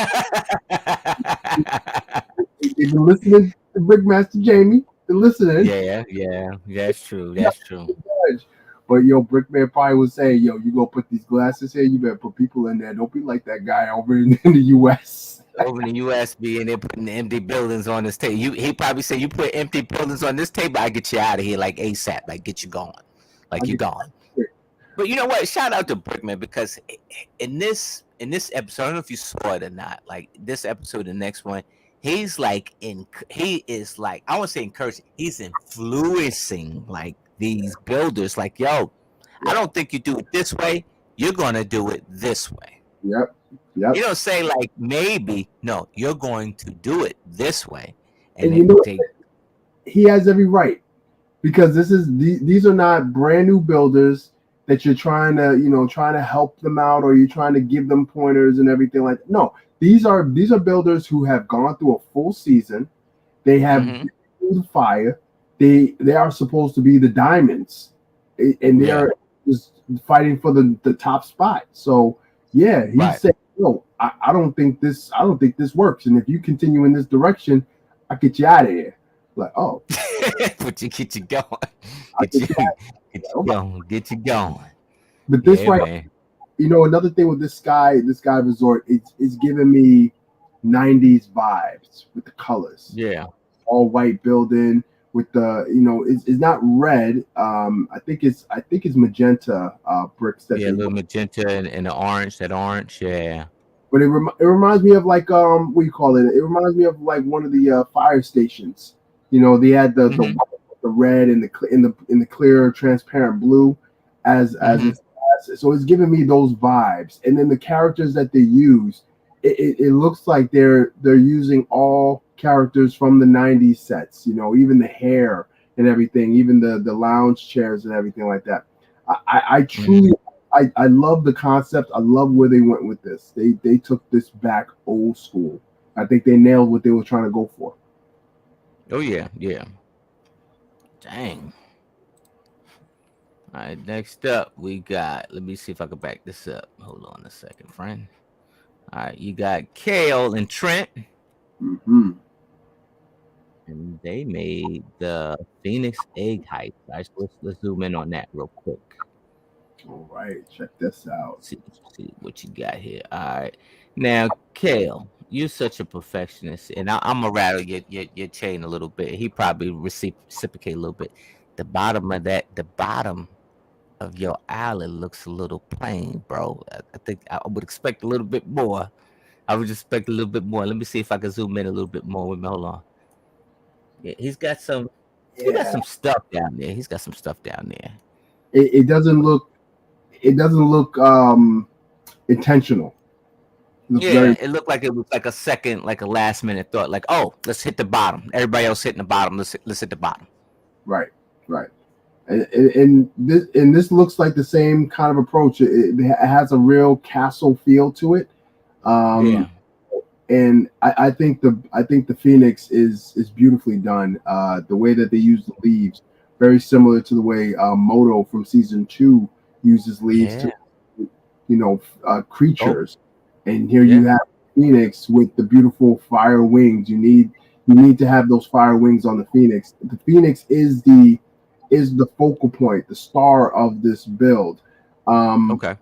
They've been listening to Brickmaster Jamie. They're listening. Yeah, yeah, that's true. That's true. Judge. But yo, Brickman probably would say, yo, you go put these glasses here, you better put people in there. Don't be like that guy over in the US. Over in the USB and they're putting empty buildings on this table. He probably said, "You put empty buildings on this table, I get you out of here like ASAP, like get you going, I like you get gone." But you know what? Shout out to Brickman because in this episode, I don't know if you saw it or not. Like this episode, the next one, he's like he is like I won't say encouraging. He's influencing like these builders. Like, yo, I yep, don't think you do it this way. You're gonna do it this way. yep, You yep. don't say like maybe. No, you're going to do it this way, and And you know they he has every right because these are not brand new builders that you're trying to trying to help them out or you're trying to give them pointers and everything like that. No, these are builders who have gone through a full season. They have hmm been through the fire. They are supposed to be the diamonds, and they yeah, are just fighting for the top spot. So yeah, he right. said, "No, I don't think this works. And if you continue in this direction, I'll get you out of here." Like, oh, But you get you going, I get get you you out. get Of you here. going, get you going. But this Yeah, right, man. another thing with this guy resort, it's giving me '90s vibes with the colors. Yeah, All white building with the it's not red. I think it's magenta bricks that yeah. A they little work. magenta and the orange, that orange. Yeah. But it reminds me of like what do you call it? It reminds me of like one of the fire stations. They had the Hmm. white, the red and in the clear transparent blue as Hmm. its so it's giving me those vibes. And then the characters that they use, it looks like they're using all characters from the '90s sets. Even the hair and everything, even the lounge chairs and everything like that. I Hmm. truly I love the concept. I love where they went with this. They took this back old school. I think they nailed what they were trying to go for. Oh yeah, yeah. Dang. All right. Next up, we got. Let me see if I can back this up. Hold on a second, friend. All right, you got Kale and Trent, Hmm. and they made the Phoenix Egg Hype. Guys, let's zoom in on that real quick. All right, check this out. See what you got here. All right. Now, Kale, you're such a perfectionist, and I'm gonna rattle your chain a little bit. He probably reciprocate a little bit. The bottom of your eyelid looks a little plain, bro. I think I would expect a little bit more. I would expect a little bit more. Let me see if I can zoom in a little bit more. Wait a minute, hold on. Yeah, he got Yeah, some stuff down there. He's got some stuff down there. it doesn't look intentional. It looks very Yeah, it was like a second, like a last minute thought, like, oh, let's hit the bottom. Everybody else hitting the bottom. Let's hit the bottom. right, right. And this looks like the same kind of approach. It has a real castle feel to it. Um, Yeah. and I think the Phoenix is beautifully done. The way that they use the leaves, very similar to the way Moto from season 2 uses leaves Yeah. to Oh, creatures. And here you yeah. have Phoenix with the beautiful fire wings. You need to have those fire wings on the Phoenix. The Phoenix is the focal point, the star of this build. Um, Okay.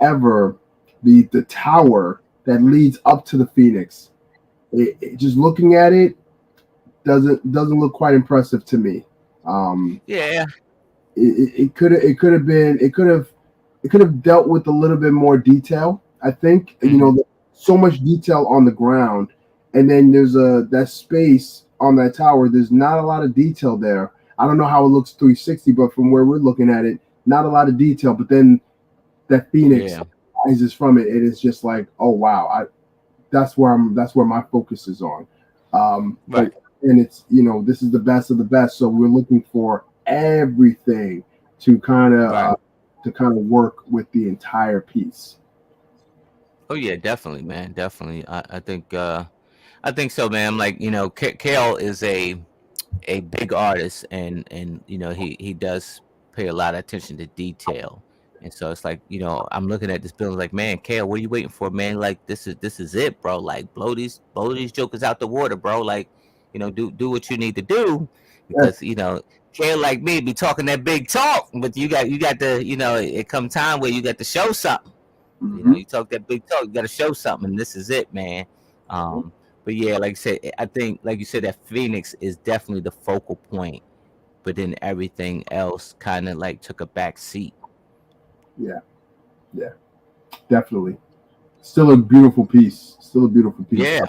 Ever the tower that leads up to the Phoenix. Just looking at it doesn't look quite impressive to me. Um, Yeah. it could have dealt with a little bit more detail. I think Hmm. so much detail on the ground, and then there's a that space on that tower. There's not a lot of detail there. I don't know how it looks 360, but from where we're looking at it, not a lot of detail. But then that phoenix Yeah. rises from it, and it's just like, oh wow, that's where my focus is on. But Right. and it's this is the best of the best, so we're looking for everything to kind of Right. work with the entire piece. Oh yeah, definitely, man. Definitely. I think so, man. I'm like, Kale is a big artist, and he does pay a lot of attention to detail. And so it's like, I'm looking at this building like, man, Kale, what are you waiting for, man? Like, this is it, bro. Like, blow these jokers out the water, bro. Like, do what you need to do, Yes. because Kale, like me, be talking that big talk, but you got to, it come time where you got to show something. Hmm. You talk that big talk, you got to show something, and this is it, man. But yeah, like I said, I think, like you said, that Phoenix is definitely the focal point, but then everything else kind of like took a back seat. Yeah. Yeah. Definitely. Still a beautiful piece. Still a beautiful piece. Yeah,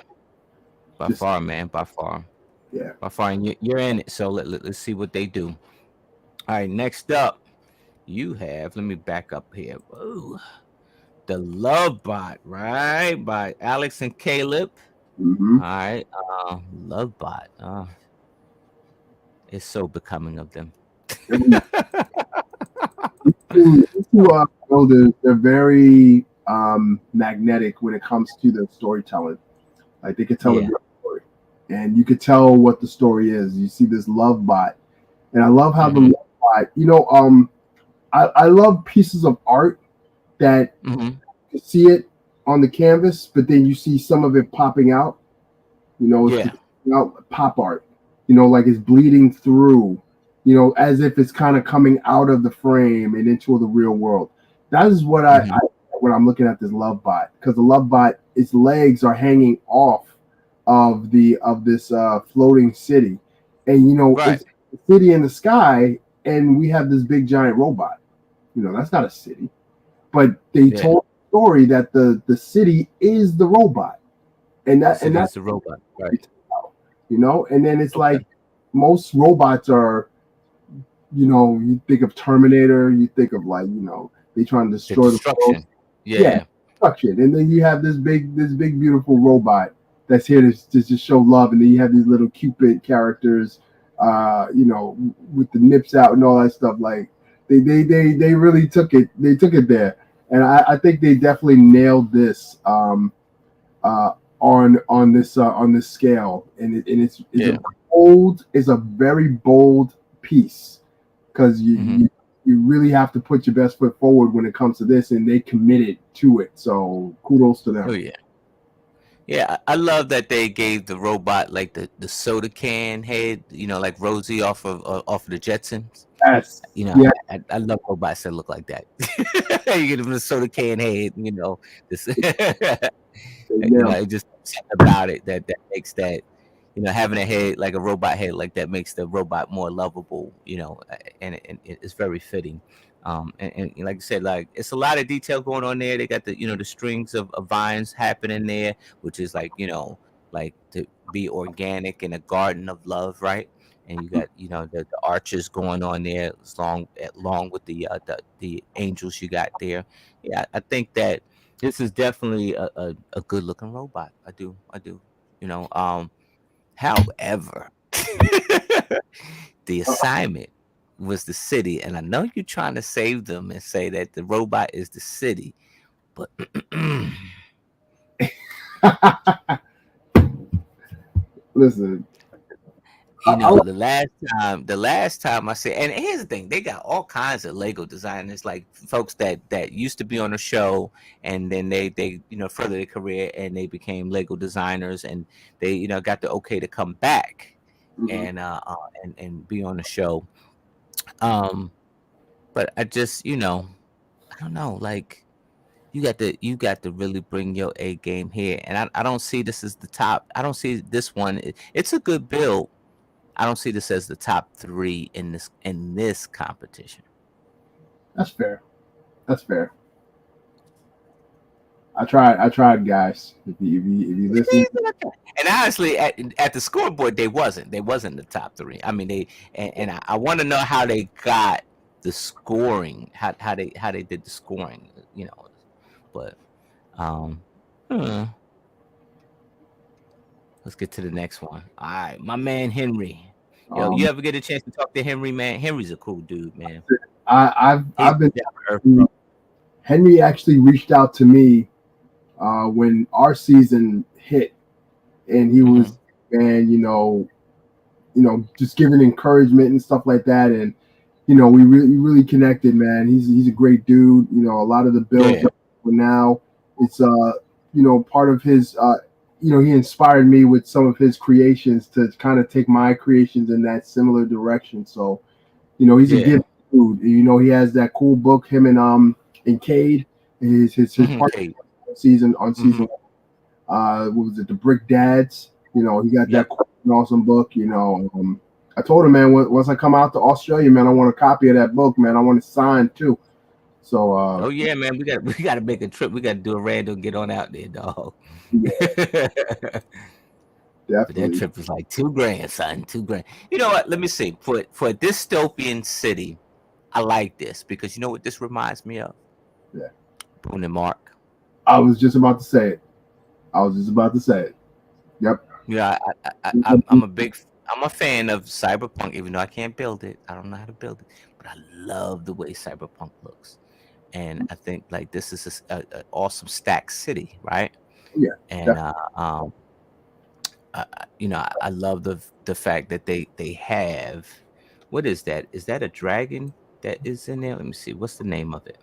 by Just far, man, by far, yeah. by far. And you're in it, so let's see what they do. All right, next up, you have. Let me back up here. Ooh, the Love Bot, right, by Alex and Caleb. Hmm. All right, Love Bot. It's so becoming of them. These two they're very magnetic when it comes to their storytelling. Like they could tell a Yeah. great story, and you could tell what the story is. You see this love bot, and I love how the Mm-hmm. love bot. I love pieces of art that Mm-hmm. you see it on the canvas, but then you see some of it popping out. It's Yeah. just out pop art. Like it's bleeding through. As if it's kind of coming out of the frame and into the real world. That is what I Mm-hmm. when I'm looking at this love bot, because the love bot, its legs are hanging off of this floating city, and Right. it's a city in the sky, and we have this big giant robot. That's not a city, but they Yeah. told the story that the city is the robot, and The that and city that is the robot. Right. and then it's Okay. like most robots are, you think of Terminator, you think of like, they trying to The destroy the world. destruction. Yeah, Yeah. destruction. And then you have this big beautiful robot that's here to just show love, and then you have these little cupid characters, with the nips out and all that stuff. Like they really took it there, and I think they definitely nailed this. Uh, on this scale, and it's a Yeah. very bold piece, because Hmm. you really have to put your best foot forward when it comes to this, and they committed to it. So kudos to Oh them. yeah. Yeah. I love that they gave the robot like the soda can head. Like Rosie off of the Jetsons. Yes, You know, yeah, I love robots that look like that. You get them the soda can head. This. they nailed It just something about it that makes that, having a head like a robot head like that makes the robot more lovable, and it's very fitting. And like I said, like it's a lot of detail going on there. They got the strings of vines happening there, which is like, like to be organic in a garden of love, right? And you got, the arches going on there, along with the angels you got there. Yeah, I think that this is definitely a good looking robot. I do. However, the up. assignment was the city, and I know you're trying to save them and say that the robot is the city, but Listen, I the last time I said, and here's the thing, they got all kinds of Lego designers, like folks that used to be on the show, and then they further their career and they became Lego designers, and they got the okay to come back mhm. and and be on the show. um but I just, I don't know, like you got to really bring your A game here, and I don't see this as the top. I don't see this one. It's a good build, I don't see this as the top three in this competition. That's fair. That's fair. I tried, guys. If you listen, And honestly, at the scoreboard, they wasn't the top three. I mean, I want to know how they got the scoring, how they did the scoring, But um, hmm, let's get to the next one. All right, my man Henry. Yo, you um, ever get a chance to talk to Henry, man? Henry's a cool dude, man. He's I've been down to earth, bro. Henry actually reached out to me when our season hit, and he Hmm. was, man, just giving encouragement and stuff like that, and we really connected, man. He's a great dude. A lot of the builds Yeah. that now it's part of his he inspired me with some of his creations to kind of take my creations in that similar direction. So he's a Yeah. good dude. He has that cool book, him and Cade, his Hmm. partner Okay. on Hmm. season what was it, the Brick Dads. He got that Yep. cool, awesome book. I told him, man, once I come out to Australia, man, I want a copy of that book, man. I want it signed too. So Oh yeah, man. We got to make a trip. We got to do a random get on out there, dog. yeah, But that definitely. trip was like 2 grand, son. 2 grand. You know what? Let me see. For a dystopian city, I like this because you know what this reminds me of? Yeah, Boone and Mark. I was just about to say it. I was just about to say it. Yep. Yeah, I'm a fan of Cyberpunk, even though I can't build it. I don't know how to build it, but I love the way Cyberpunk looks, and I think like this is a awesome stack city, right? Yeah. And Definitely. I love the fact that they have what is that? Is that a dragon that is in there? Let me see. What's the name of it?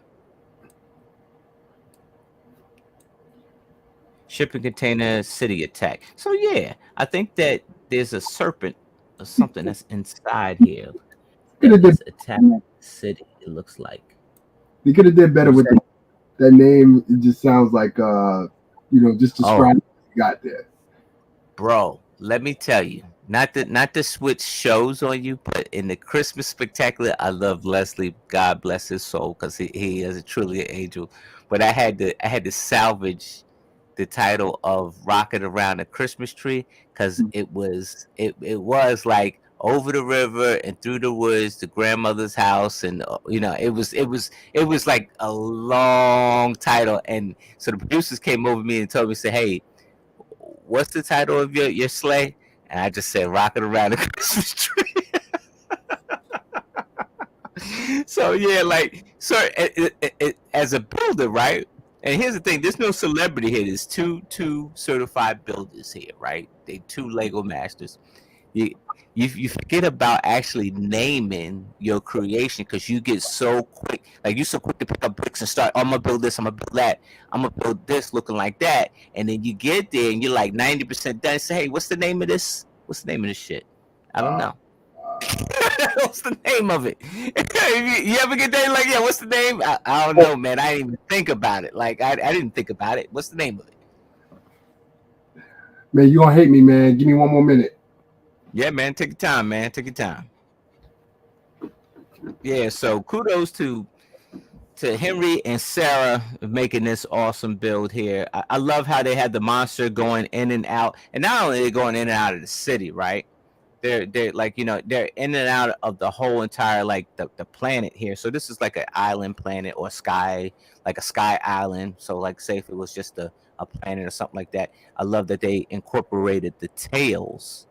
Shipping container city attack. So yeah, I think that there's a serpent or something that's inside here Could that have did. is attacking the city. It looks like. They could have did better What's with that? that name. It just sounds like just Oh, describe what you got there. bro, let me tell you. Not to switch shows on you, but in the Christmas spectacular, I love Leslie. God bless his soul, because he is truly an angel. But I had to salvage the title of "Rocking Around the Christmas Tree" because it was like over the river and through the woods to grandmother's house, and it was like a long title, and so the producers came over me and told me, say, hey, what's the title of your sleigh? And I just said, "Rocking Around the Christmas Tree." So yeah, as a builder, right? And here's the thing: there's no celebrity here. There's two certified builders here, right? They two Lego masters. You you forget about actually naming your creation because you get so quick. Like you so quick to pick up bricks and start. Oh, I'm gonna build this. I'm gonna build that. I'm gonna build this looking like that. And then you get there and you're like 90% done. Say, hey, what's the name of this? What's the name of this shit? I don't Uh, know. What's the name of it? You ever get there like, yeah, what's the name? I don't know, man. I didn't even think about it. Like I didn't think about it. What's the name of it? man, you gonna hate me, man. Give me one more minute. Yeah, man. Take your time, man. Take your time. Yeah. So kudos to Henry and Sarah making this awesome build here. I love how they had the monster going in and out, and not only they going in and out of the city, right? They're like they're in and out of the whole entire like the planet here. So this is like an island planet or sky, like a sky island. So like say if it was just a planet or something like that. I love that they incorporated the tails,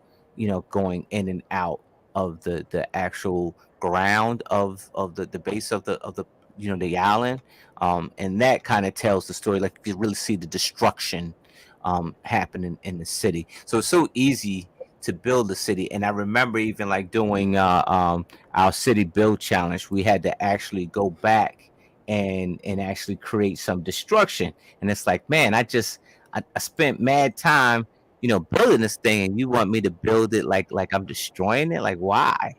going in and out of the actual ground of the base of the the island. And that kind of tells the story. Like you really see the destruction happening in the city. So it's so easy to build the city. And I remember even like doing our city build challenge, we had to actually go back and actually create some destruction. And it's like, man, I spent mad time, building this thing, and you want me to build it like I'm destroying it? Like, why?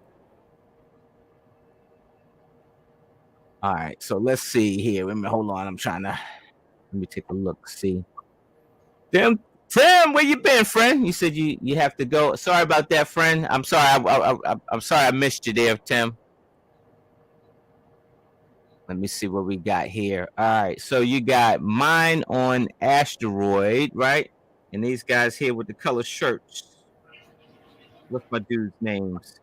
All right, so let's see here. Hold on, I'm trying to let me take a look. See them. Tim, where you been, friend? You said you have to go. Sorry about that, friend. I'm sorry. I'm sorry I missed you there, Tim. Let me see what we got here. All right, so you got mine on asteroid, right? And these guys here with the color shirts. What's my dude's names?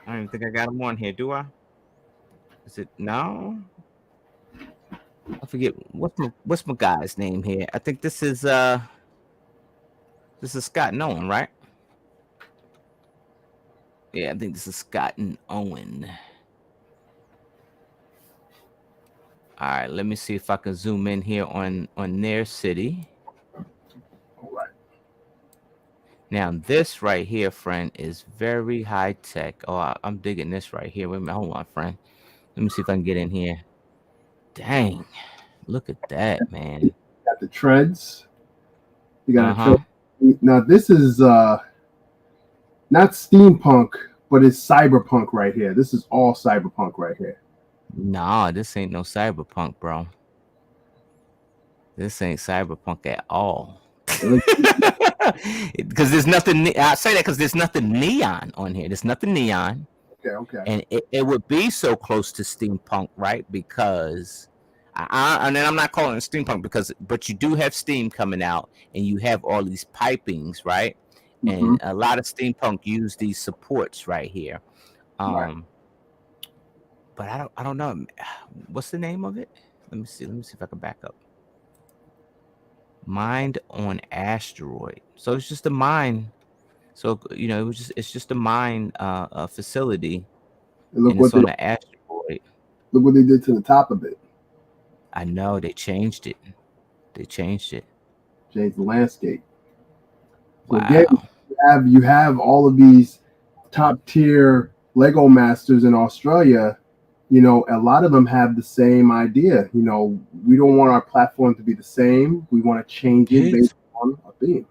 I don't even think I got them on here, do I? Is it no? I forget what's my guy's name here. I think this is Scott and Owen, right? Yeah, I think this is Scott and Owen. All right, let me see if I can zoom in here on their city. All right. Now this right here, friend, is very high tech. Oh, I'm digging this right here. Wait a minute, hold on, friend. Let me see if I can get in here. Dang, look at that, man. Got the treads. You got Uh a tread. huh. Now this is not steampunk, but it's cyberpunk right here. This is all cyberpunk right here. Nah, this ain't no cyberpunk, bro. This ain't cyberpunk at all. It looks Because there's nothing. I say that because there's nothing neon on here. There's nothing neon, okay, okay. and it would be so close to steampunk, right? Because and then I'm not calling it steampunk but you do have steam coming out, and you have all these pipings, right? Hmm. And a lot of steampunk use these supports right here. Right. Um, but I don't know. What's the name of it? Let me see. Let me see if I can back up. Mined on asteroid. So it's just a mine. So it's just a mine facility, And look and what it's they on the asteroid. look what they did to the top of it. I know they changed it. They changed it. Changed the landscape. So again, Wow. you have all of these top tier Lego masters in Australia. A lot of them have the same idea. We don't want our platform to be the same. We want to change it based Here's on a theme.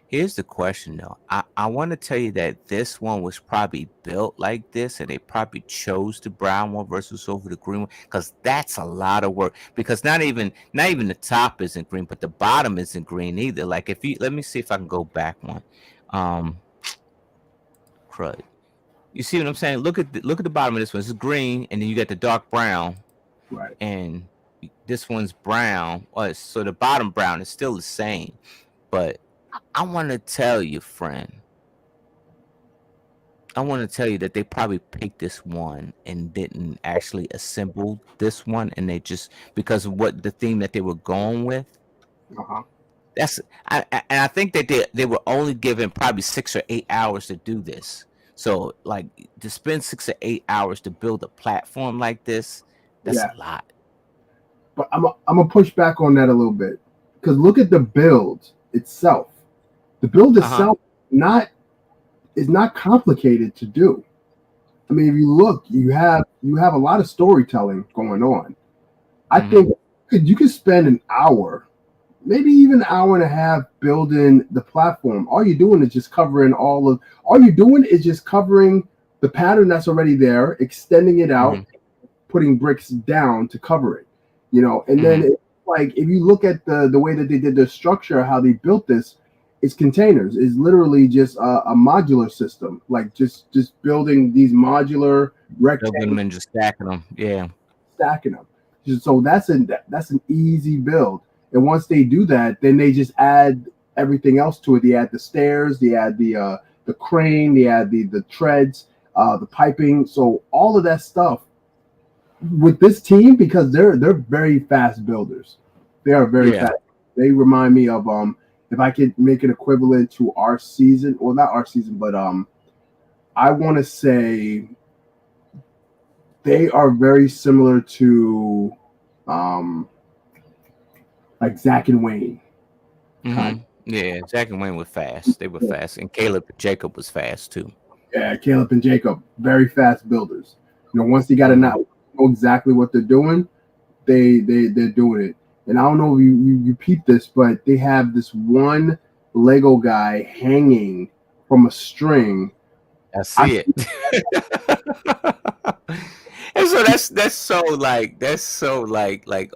here's the question though. I want to tell you that this one was probably built like this, and they probably chose the brown one versus over the green one because that's a lot of work. Because not even the top isn't green, but the bottom isn't green either. Like if you let me see if I can go back one. Um, crud. You see what I'm saying? Look at the bottom of this one. It's green, and then you got the dark brown, Right. and this one's brown. So the bottom brown is still the same. But I want to tell you, friend. I want to tell you that they probably picked this one and didn't actually assemble this one, and they just because of what the theme that they were going with. Uh-huh. And I think that they were only given probably 6 or 8 hours to do this. So like to spend 6 or 8 hours to build a platform like this, that's Yeah. a lot. But I'm gonna push back on that a little bit because look at the build itself. The build Uh huh. itself not is not complicated to do. I mean, if you look, you have a lot of storytelling going on. I Hmm. think you could spend an hour, maybe even an hour and a half building the platform. All you're doing is just covering the pattern that's already there, extending it Hmm. out, putting bricks down to cover it. And then Hmm. it's like if you look at the way that they did the structure, how they built this, it's containers. It's literally just a modular system, like just building these modular Building rectangles, them and just stacking them. Yeah. stacking them. So that's an easy build. And once they do that, then they just add everything else to it. They add the stairs, they add the crane, they add the treads, the piping. So all of that stuff with this team, because they're very fast builders. They are very Yeah. fast. They remind me of if I could make an equivalent to our season, well not our season, but I want to say they are very similar to um like Zach and Wayne kind of. Yeah. Zach and Wayne were fast. They were fast, and Caleb Jacob was fast too. Yeah, Caleb and Jacob, very fast builders. Once they got to Hmm. know exactly what they're doing, they're doing it. And I don't know if you peep this, but they have this one Lego guy hanging from a string. I I see it. And so that's so like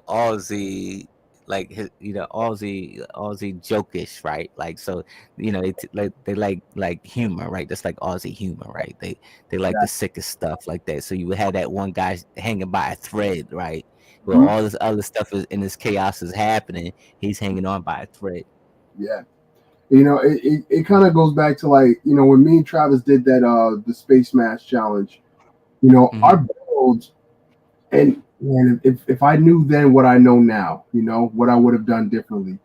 Aussie, like his, Aussie jokish, right? Like so, they like humor, right? That's like Aussie humor, right? They like the Yeah. sickest stuff like that. So you would have that one guy hanging by a thread, right? Where Mhm. all this other stuff is in this chaos is happening, he's hanging on by a thread. Yeah. It kind of goes back to, like, when me and Travis did that the Space Mass challenge. Our Hmm. builds, and man, if I knew then what I know now, what I would have done differently.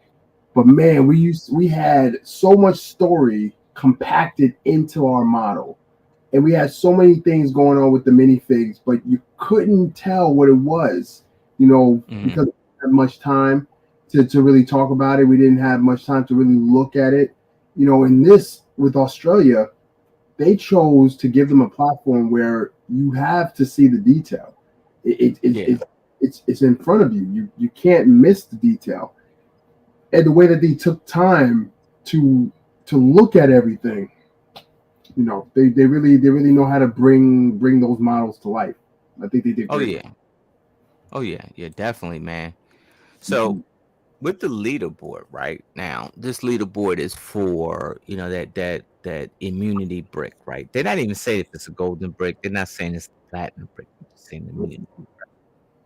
But man, we had so much story compacted into our model, and we had so many things going on with the minifigs, but you couldn't tell what it was, Hmm. because we didn't have much time to really talk about it. We didn't have much time to really look at it. In this with Australia, they chose to give them a platform where you have to see the detail. Yeah. It's in front of you. You can't miss the detail. And the way that they took time to look at everything, they really know how to bring those models to life. I think they did Oh great with yeah. Oh yeah. Yeah. Definitely, man. it. So with the leaderboard right now, this leaderboard is for that immunity brick, right? They're not even saying if it's a golden brick. They're not saying it's a platinum brick. They're just saying immunity.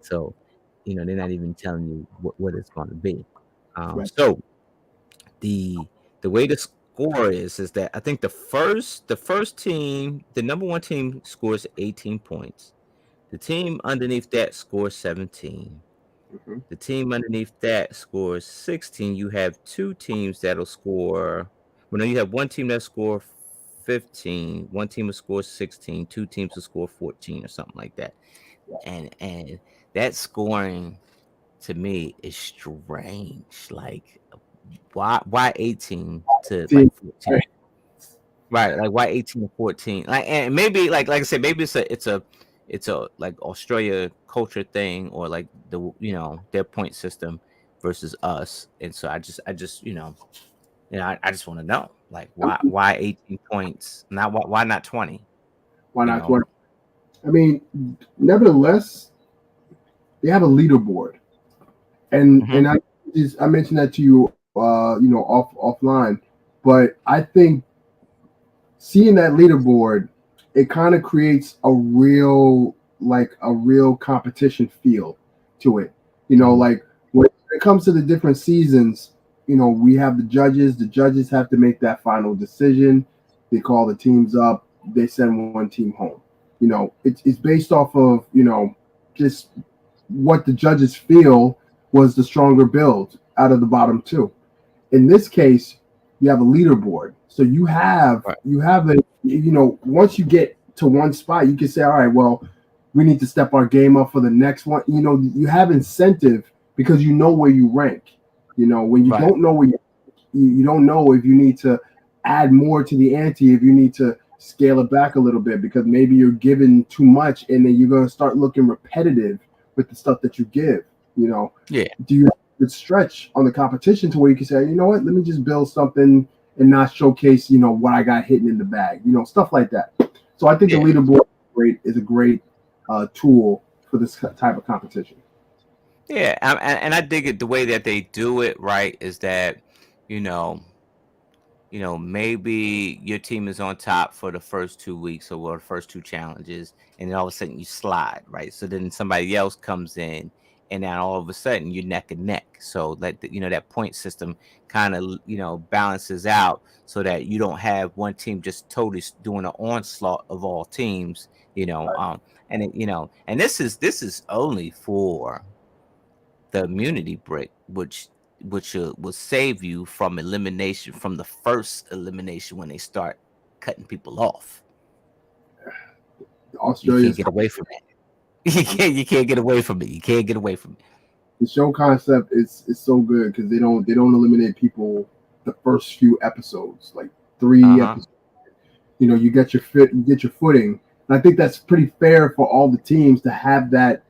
So, they're not even telling you what it's going to be. Right. So the the way the score is that I think the first team, the number one team scores 18 points. The team underneath that scores 17. Mhm. The team underneath that scores 16. You have two teams that'll score. Well, no, you have one team that score 15. One team will score 16. Two teams will score 14 or something like that. And that scoring to me is strange. Like why 18 to See, like 14? Right, like why 18 to 14? Like and maybe like I said, maybe it's a like Australia culture thing or like their point system versus us. And so I just want to know like why 18 points? Not why not 20, why you not know? 20? I mean, nevertheless, they have a leaderboard, and Mhm. I mentioned that to you, offline. But I think seeing that leaderboard, it kind of creates a real competition feel to it. Mhm. Like when it comes to the different seasons, we have the judges. The judges have to make that final decision. They call the teams up. They send one team home. It's based off of just what the judges feel was the stronger build out of the bottom two. In this case, you have a leaderboard. So Right. you have a once you get to one spot, you can say, all right, well, we need to step our game up for the next one. You have incentive because you know where you rank. When you Right. don't know where you don't know if you need to add more to the ante, if you need to scale it back a little bit because maybe you're giving too much and then you're going to start looking repetitive with the stuff that you give. You know, Yeah. do you have a good stretch on the competition to where you can say, you know what, let me just build something and not showcase, what I got hidden in the bag, stuff like that. So I think the Yeah. leaderboard is a great tool for this type of competition. Yeah. And I dig it the way that they do it, right? Is that, you know, maybe your team is on top for the first 2 weeks or well, the first two challenges, and then all of a sudden you slide, right? So then somebody else comes in, and then all of a sudden you're neck and neck. So that point system kind of balances out so that you don't have one team just totally doing an onslaught of all teams, and this is only for the immunity brick, which will save you from elimination from the first elimination when they start cutting people off. You can't Australia's get away from that. You can't get away from it. You can't get away from it. the show concept is so good because they don't eliminate people the first few episodes, like Uh three huh. episodes. You get your footing. And I think that's pretty fair for all the teams to have that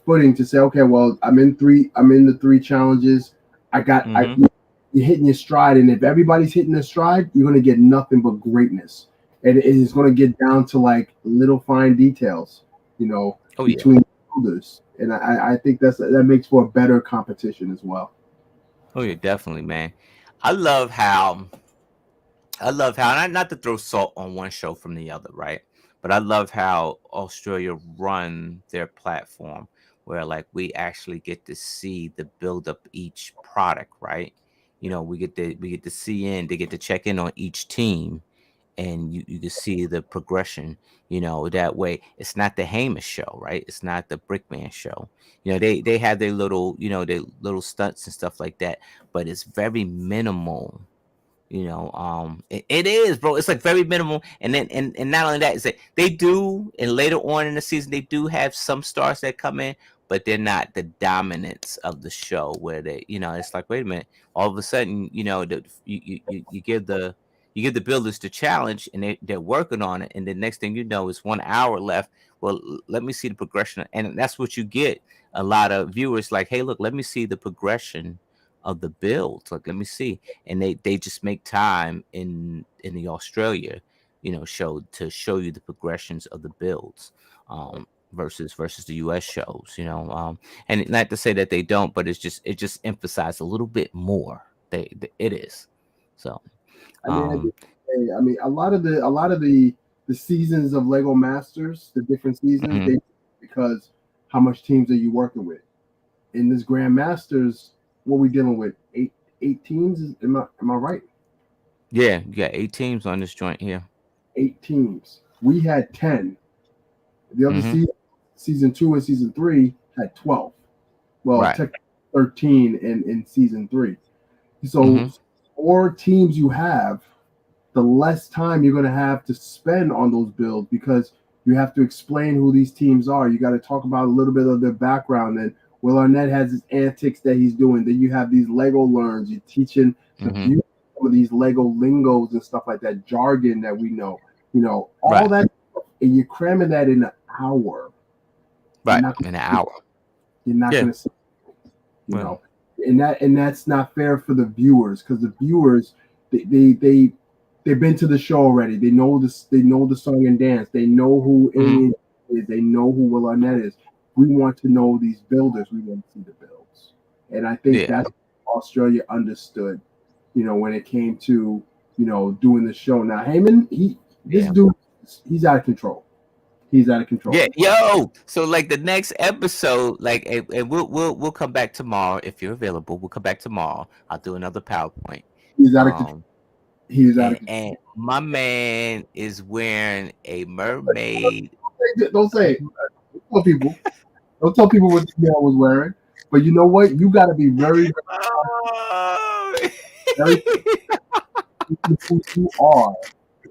footing to say, okay, well, I'm in the three challenges. Mm-hmm. You're hitting your stride, and if everybody's hitting their stride, you're gonna get nothing but greatness, and it is gonna get down to like little fine details, Oh yeah. between builders, and I think that makes for a better competition as well. Oh yeah, definitely, man. I love how not to throw salt on one show from the other, right? But I love how Australia run their platform where like we actually get to see the build up each product, right? We get to see in, they get to check in on each team, and you can see the progression, that way. It's not the Hamish show, right? It's not the Brickman show. They have their little stunts and stuff like that, but it's very minimal. It is, bro. It's like very minimal. And then and not only that, is that they do, and later on in the season they do have some stars that come in, but they're not the dominance of the show where it's like, wait a minute, all of a sudden, you give the builders the challenge, and they're working on it, and the next thing you know is 1 hour left. Well, let me see the progression, and that's what you get. A lot of viewers like, hey, look, let me see the progression of the build. Like, let me see, and they just make time in the Australia, show to show you the progressions of the builds, versus the US shows, and not to say that they don't, but it just emphasized a little bit more. It is. So, I mean, at the um, end of the day, I mean, a lot of the seasons of Lego Masters, the different seasons, mhm. they because how much teams are you working with? In this Grand Masters, what we dealing with? Eight teams? Am I right? Yeah, you got 8 teams on this joint here. 8 teams. We had 10. The other Hmm. season two and season three had 12. Well, Right. technically 13 in season three. So Hmm. more teams you have, the less time you're going to have to spend on those builds because you have to explain who these teams are. You got to talk about a little bit of their background. And Will Arnett has his antics that he's doing. Then you have these Lego learns. You're teaching the Hmm. view some of these Lego lingos and stuff like that, jargon that we know. All Right. that, and you're cramming that in an hour. You're Right. not In going an to hour. you're not Yeah. going to see, you Well. know, and that's not fair for the viewers because the viewers they they've been to the show already. They know this. They know the song and dance. They know who Hmm. Alien is. They know who Will Arnett is. We want to know these builders. We want to see the builds, and I think Yeah. that's what Australia understood. When it came to doing the show. Now Heyman, this Yeah. dude, he's out of control. He's out of Yeah, control. yo. So like the next episode, like, and we'll come back tomorrow if you're available. We'll come back tomorrow. I'll do another PowerPoint. He's out of control. Um, He's out of control. and my man is wearing a mermaid. Don't say it. Don't tell people. Don't tell people what the man was wearing. But you know what? You got to be very, Oh, very who you are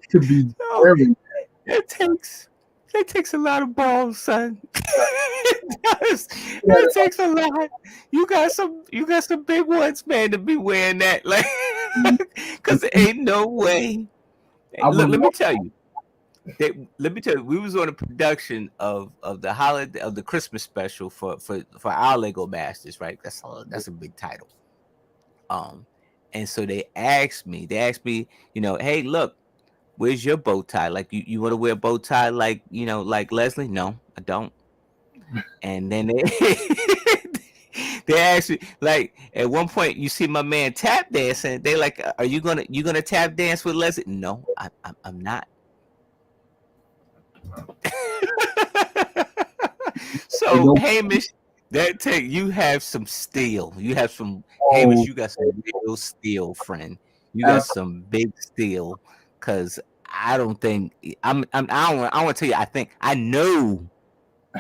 to be oh, wearing. that takes that takes a lot of balls, son. It does. That That. takes a lot. You got some big ones, man, to be wearing that. Like, cause there ain't no way. Hey, I look, would let me want. tell you. Let me tell you, we was on a production of the holiday of the Christmas special for our Lego Masters, right? That's a big title. Um, and so they asked me, hey, look, where's your bow tie? Like, you want to wear a bow tie like like Leslie? No, I don't. And then they they asked me, like, at one point, you see my man tap dancing. They like, are you gonna tap dance with Leslie? No, I'm not. They So don't. Hamish, you have some steel. You have some Hamish. Oh, You got some real steel, friend. You got ab- some big steel. Cause I don't think I want to tell you. I know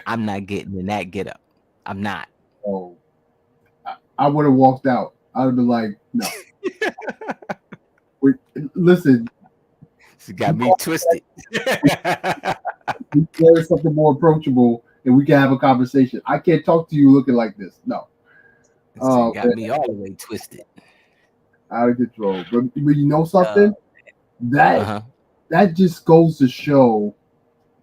I'm not getting in that get up. I'm not. oh, I would have walked out. I'd have been like, no. We, listen, She you got me call twisted. me wearing something more approachable, and we can have a conversation. I can't talk to you looking like this. No. She Oh got man, me all the way twisted. out of control. But you know Uh something? That huh. that just goes to show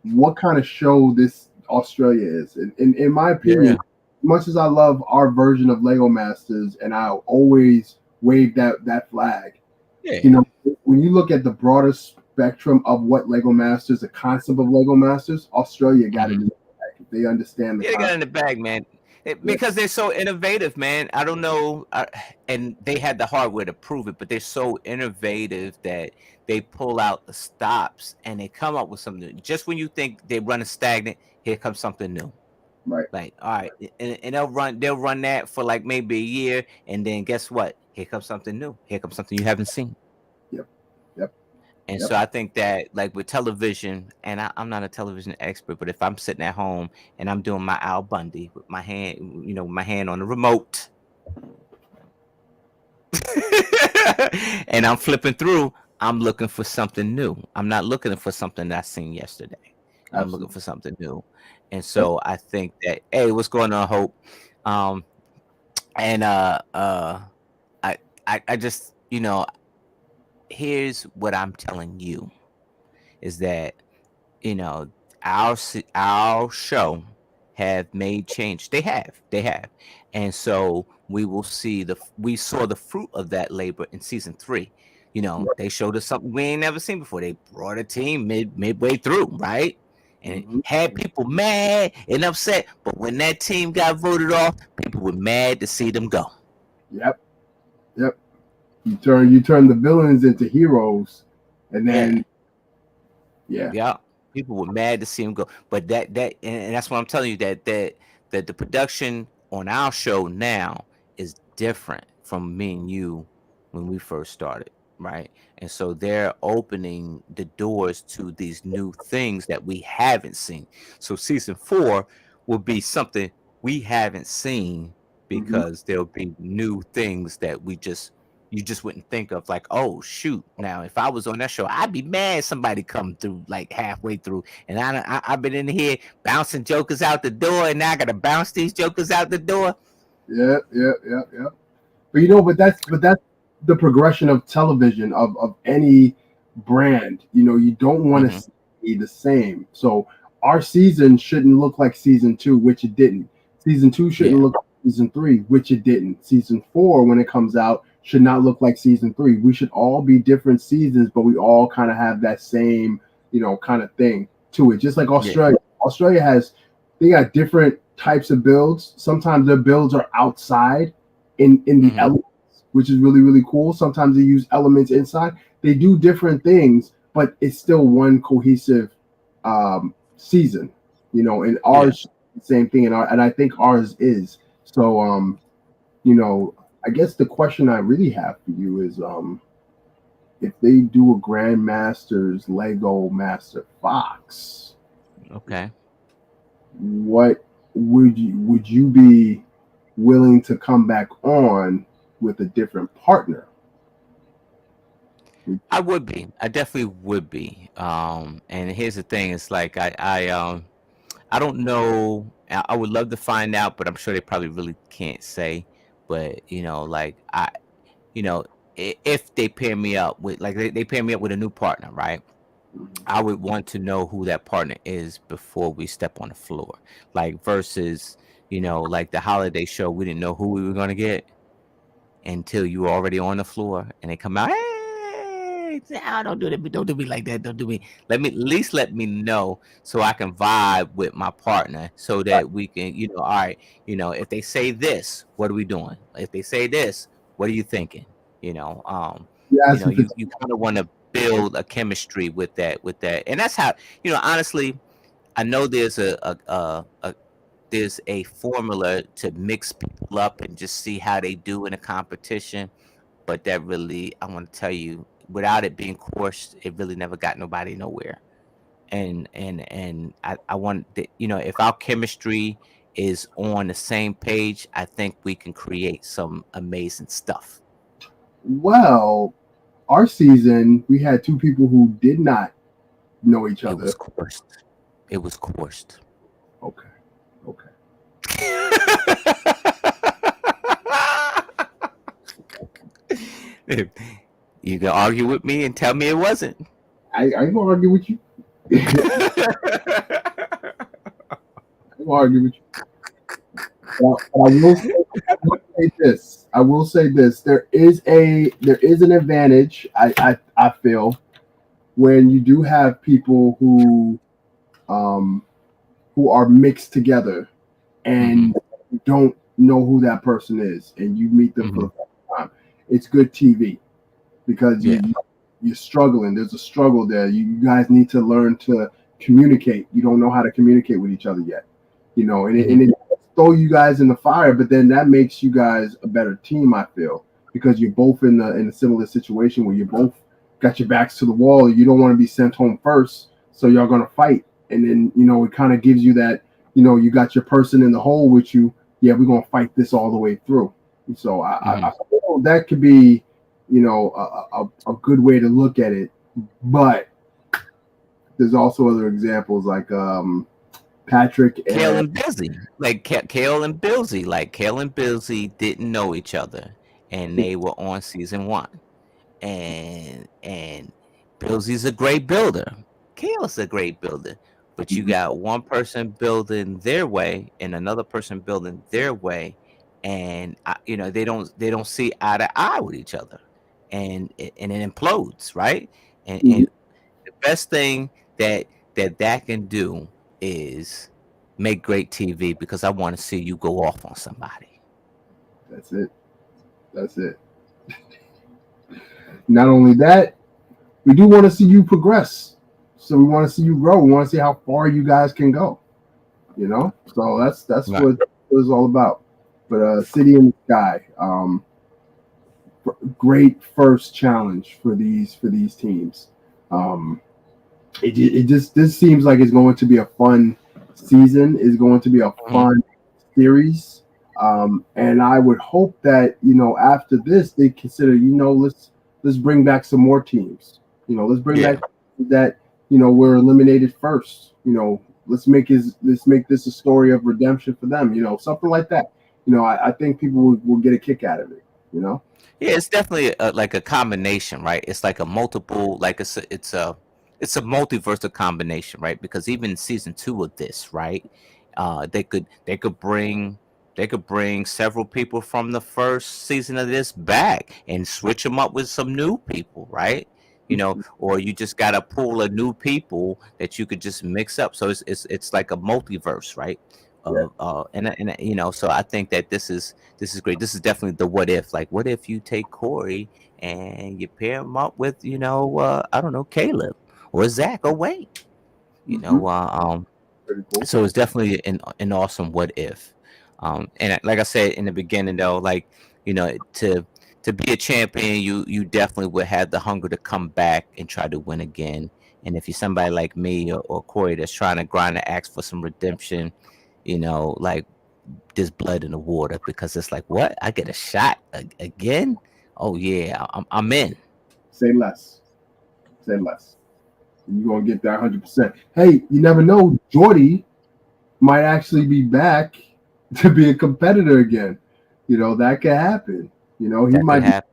what kind of show this Australia is. And in my opinion, Yeah. much as I love our version of Lego Masters, and I'll always wave that flag. Yeah. When you look at the broader spectrum of what Lego Masters, the concept of Lego Masters, Australia got it Hmm. in. They understand the Yeah, they got it in concept. the bag, man. Yeah, Because they're so innovative, man. I don't know, and they had the hardware to prove it, but they're so innovative that they pull out the stops and they come up with something. Just when you think they're running stagnant, here comes something new. right. Like, all right, and they'll run that for like maybe a year, and then guess what? Here comes something new. Here comes something you haven't seen. Yep, yep, And yep. so I think that like with television, and I'm not a television expert, but if I'm sitting at home and I'm doing my Al Bundy with my hand, my hand on the remote, and I'm flipping through, I'm looking for something new. I'm not looking for something that I seen yesterday. I'm looking Absolutely. for something new. And Yep. so I think that, hey, what's going on, Hope? Um, and I I just, here's what I'm telling you is that you know our show have made change. They have, and so we saw the fruit of that labor in season 3. They showed us something we ain't never seen before. They brought a team midway through, right? And it Hmm. had people mad and upset, but when that team got voted off, people were mad to see them go. Yep, yep. You turn the villains into heroes, and Yeah. then yeah. Yeah, people were mad to see him go, but and that's what I'm telling you, that the production on our show now is different from me and you when we first started, right? And so they're opening the doors to these new things that we haven't seen. So season 4 will be something we haven't seen Hmm. because there'll be new things that you just wouldn't think of, like, oh shoot, now if I was on that show I'd be mad somebody come through like halfway through, and I've been in here bouncing jokers out the door, and now I gotta bounce these jokers out the door. Yep, yep, yep, yep. But that's the progression of television of any brand. You don't want to Hmm. see the same. So our season shouldn't look like season two, which it didn't. Season two shouldn't Yeah, look like season three, which it didn't. Season four, when it comes out, should not look like season three. We should all be different seasons, but we all kind of have that same, kind of thing to it. Just like yeah. Australia. Australia has they got different types of builds. Sometimes their builds are outside in the Hmm. elements, which is really really cool. Sometimes they use elements inside. They do different things, but it's still one cohesive season. And Yeah, ours same thing, and I think ours is so. You know, I guess the question I really have for you is, if they do a Grandmasters Lego Master Fox, okay. what would you be willing to come back on with a different partner? I definitely would be. And here's the thing, it's like I don't know. I would love to find out, but I'm sure they probably really can't say. But like you know, if they pair me up with, like, they pair me up with a new partner, right? Mhm. I would want to know who that partner is before we step on the floor. Like versus, like the holiday show, we didn't know who we were gonna get until you were already on the floor and they come out, hey, don't do that, don't do me like that, don't do me. At least let me know so I can vibe with my partner so Right. that we can, all right, if they say this, what are we doing? If they say this, what are you thinking? You know, um, You asking for you kind of want to build a chemistry with that. And that's how, honestly, I know there's a formula to mix people up and just see how they do in a competition, but that really, I want to tell you, without it being course, it really never got nobody nowhere. And I want that, if our chemistry is on the same page, I think we can create some amazing stuff. well, our season we had two people who did not know each It was other. coursed. It was coursed. Okay, okay. You can argue with me and tell me it wasn't. I ain't gonna argue with you. I ain't gonna argue with you. But I will say this. I will say this. There is an advantage. I feel when you do have people um who are mixed together Mm-hmm. and you don't know who that person is, and you meet them for Mm-hmm. the first time. It's good TV because Yeah. you're struggling. There's a struggle there. You guys need to learn to communicate. You don't know how to communicate with each other yet, Mm-hmm. and it throw you guys in the fire, but then that makes you guys a better team. I feel because you're both in a similar situation where you both got your backs to the wall. You don't want to be sent home first, so y'all gonna fight, and then it kind of gives you that you got your person in the hole with you. Yeah, we're gonna fight this all the way through. So I Mm-hmm. feel that could be a good way to look at it, but there's also other examples like Patrick Kale and and Busy, like Kale and Billsy, like Kale and Billsy didn't know each other, and they were on season one. And Billsy's a great builder. Kale's a great builder, but you got one person building their way and another person building their way, and they don't see eye to eye with each other, and it implodes, right? And the best thing that can do is make great TV because I want to see you go off on somebody. that's it. That's it. Not only that, we do want to see you progress. So we want to see you grow. We want to see how far you guys can go. So that's Right. what it's all about. But City in the Sky, great first challenge for these teams. Um, it just this seems like it's going to be a fun season. It's going to be a Mhm. fun series. And I would hope that after this they consider let's bring back some more teams. Let's bring back Yeah. that we're eliminated first. Let's make this a story of redemption for them. Something like that. I think people will get a kick out of it. You know. Yeah, it's definitely like a combination, right? It's like a multiple, like it's a multiversal combination, right? Because even season two of this, right? They could bring several people from the first season of this back and switch them up with some new people, right? Or you just got a pool of new people that you could just mix up. So it's like a multiverse, right? Yeah. So I think that this is great. This is definitely the what if. Like, what if you take Corey and you pair him up with, I don't know, Caleb or Zach or Wayne. You Hmm. know, uh, um, Pretty cool. so it's definitely an awesome what if. And like I said in the beginning, though, like to be a champion, you definitely would have the hunger to come back and try to win again. And if you're somebody like me or Corey that's trying to grind and ask for some redemption, like there's blood in the water because it's like, what? I get a shot again? Oh yeah, I'm in. Say less. Say less. You're gonna get that 100%. Hey, you never know. Jordy might actually be back to be a competitor again. That could happen. He That could might be. happen,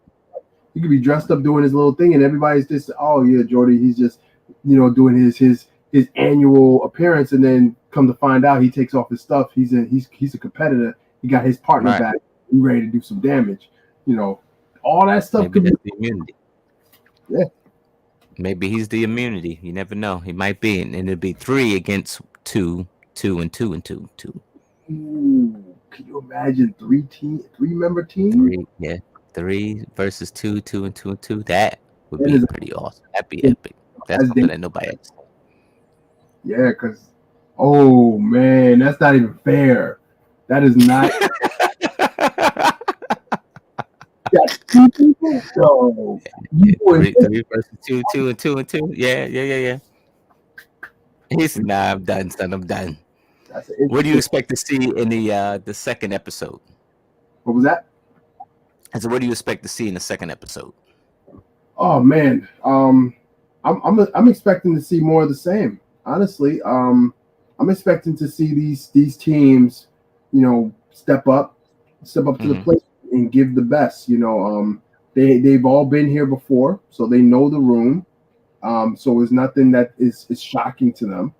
He could be dressed up doing his little thing, and everybody's just, oh yeah, Jordy. He's just, doing his annual appearance, and then come to find out, he takes off his stuff. He's a competitor. He got his partner right? back. He ready to do some damage. You know, all that stuff Maybe could be. that's the immunity. Yeah. Maybe he's the immunity. You never know. He might be, and it'd be three against two, two and two and two, two, Ooh, can you imagine three member team? three. Yeah, three versus two, two and two and two. That would That be is pretty awesome. That'd be epic. That's as something they that nobody else. yeah, because oh man, that's not even fair. That is not that two people. No, you Yeah, doing this? three versus two, two and two and two. Yeah, yeah, yeah, yeah. He said, "Nah, I'm done, son. I'm done." That's an What do you interesting. expect to see in the second episode? What was that? I said, what do you expect to see in the second episode? Oh man, I'm expecting to see more of the same. Honestly, I'm expecting to see these teams, step up to the Hmm. plate and give the best. They've all been here before, so they know the room. So it's nothing that is shocking to them.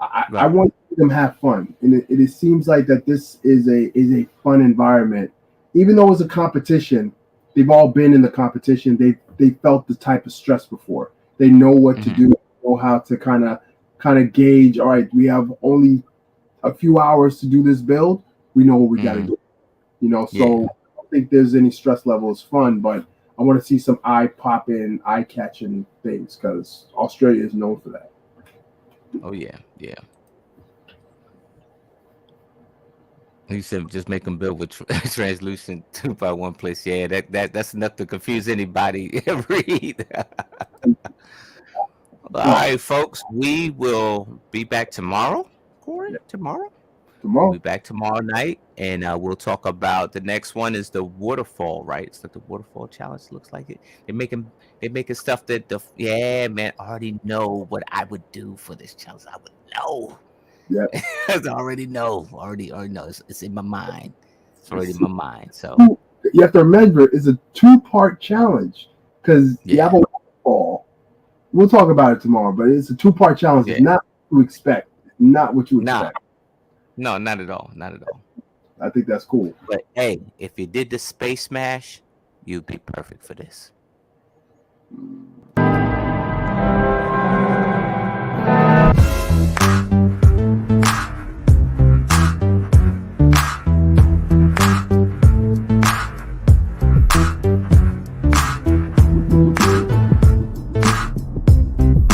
I Right. want to see them have fun, and it seems like that this is a fun environment, even though it's a competition. They've all been in the competition. They felt the type of stress before. They know what to Hmm. do, know how to kind of gauge. All right, we have only a few hours to do this build, we know what we got to Mm, do. You know, yeah. so I don't think there's any stress level. It's fun, but I want to see some eye popping, eye catching things because Australia is known for that. Oh yeah. Yeah. You said just make them build with translucent 2x1 place. Yeah, that's enough to confuse anybody. Read. All Oh, right, folks. We will be back tomorrow. Corey, yeah, tomorrow. We'll be tomorrow, back tomorrow night, and we'll talk about the next one is the waterfall, right? It's like the waterfall challenge. Looks like it. They're making stuff that yeah, man. I already know what I would do for this challenge. I would know. yeah. I already know. Already know. It's in my mind. It's already in It's my mind. So two, you have to remember it's a two-part challenge because you have yeah, a waterfall. We'll talk about it tomorrow, but it's a two-part challenge. It's yeah. not what you expect. Not what you Nah, expect. no, not at all. Not at all. I think that's cool. But hey, if you did the space smash, you'd be perfect for this.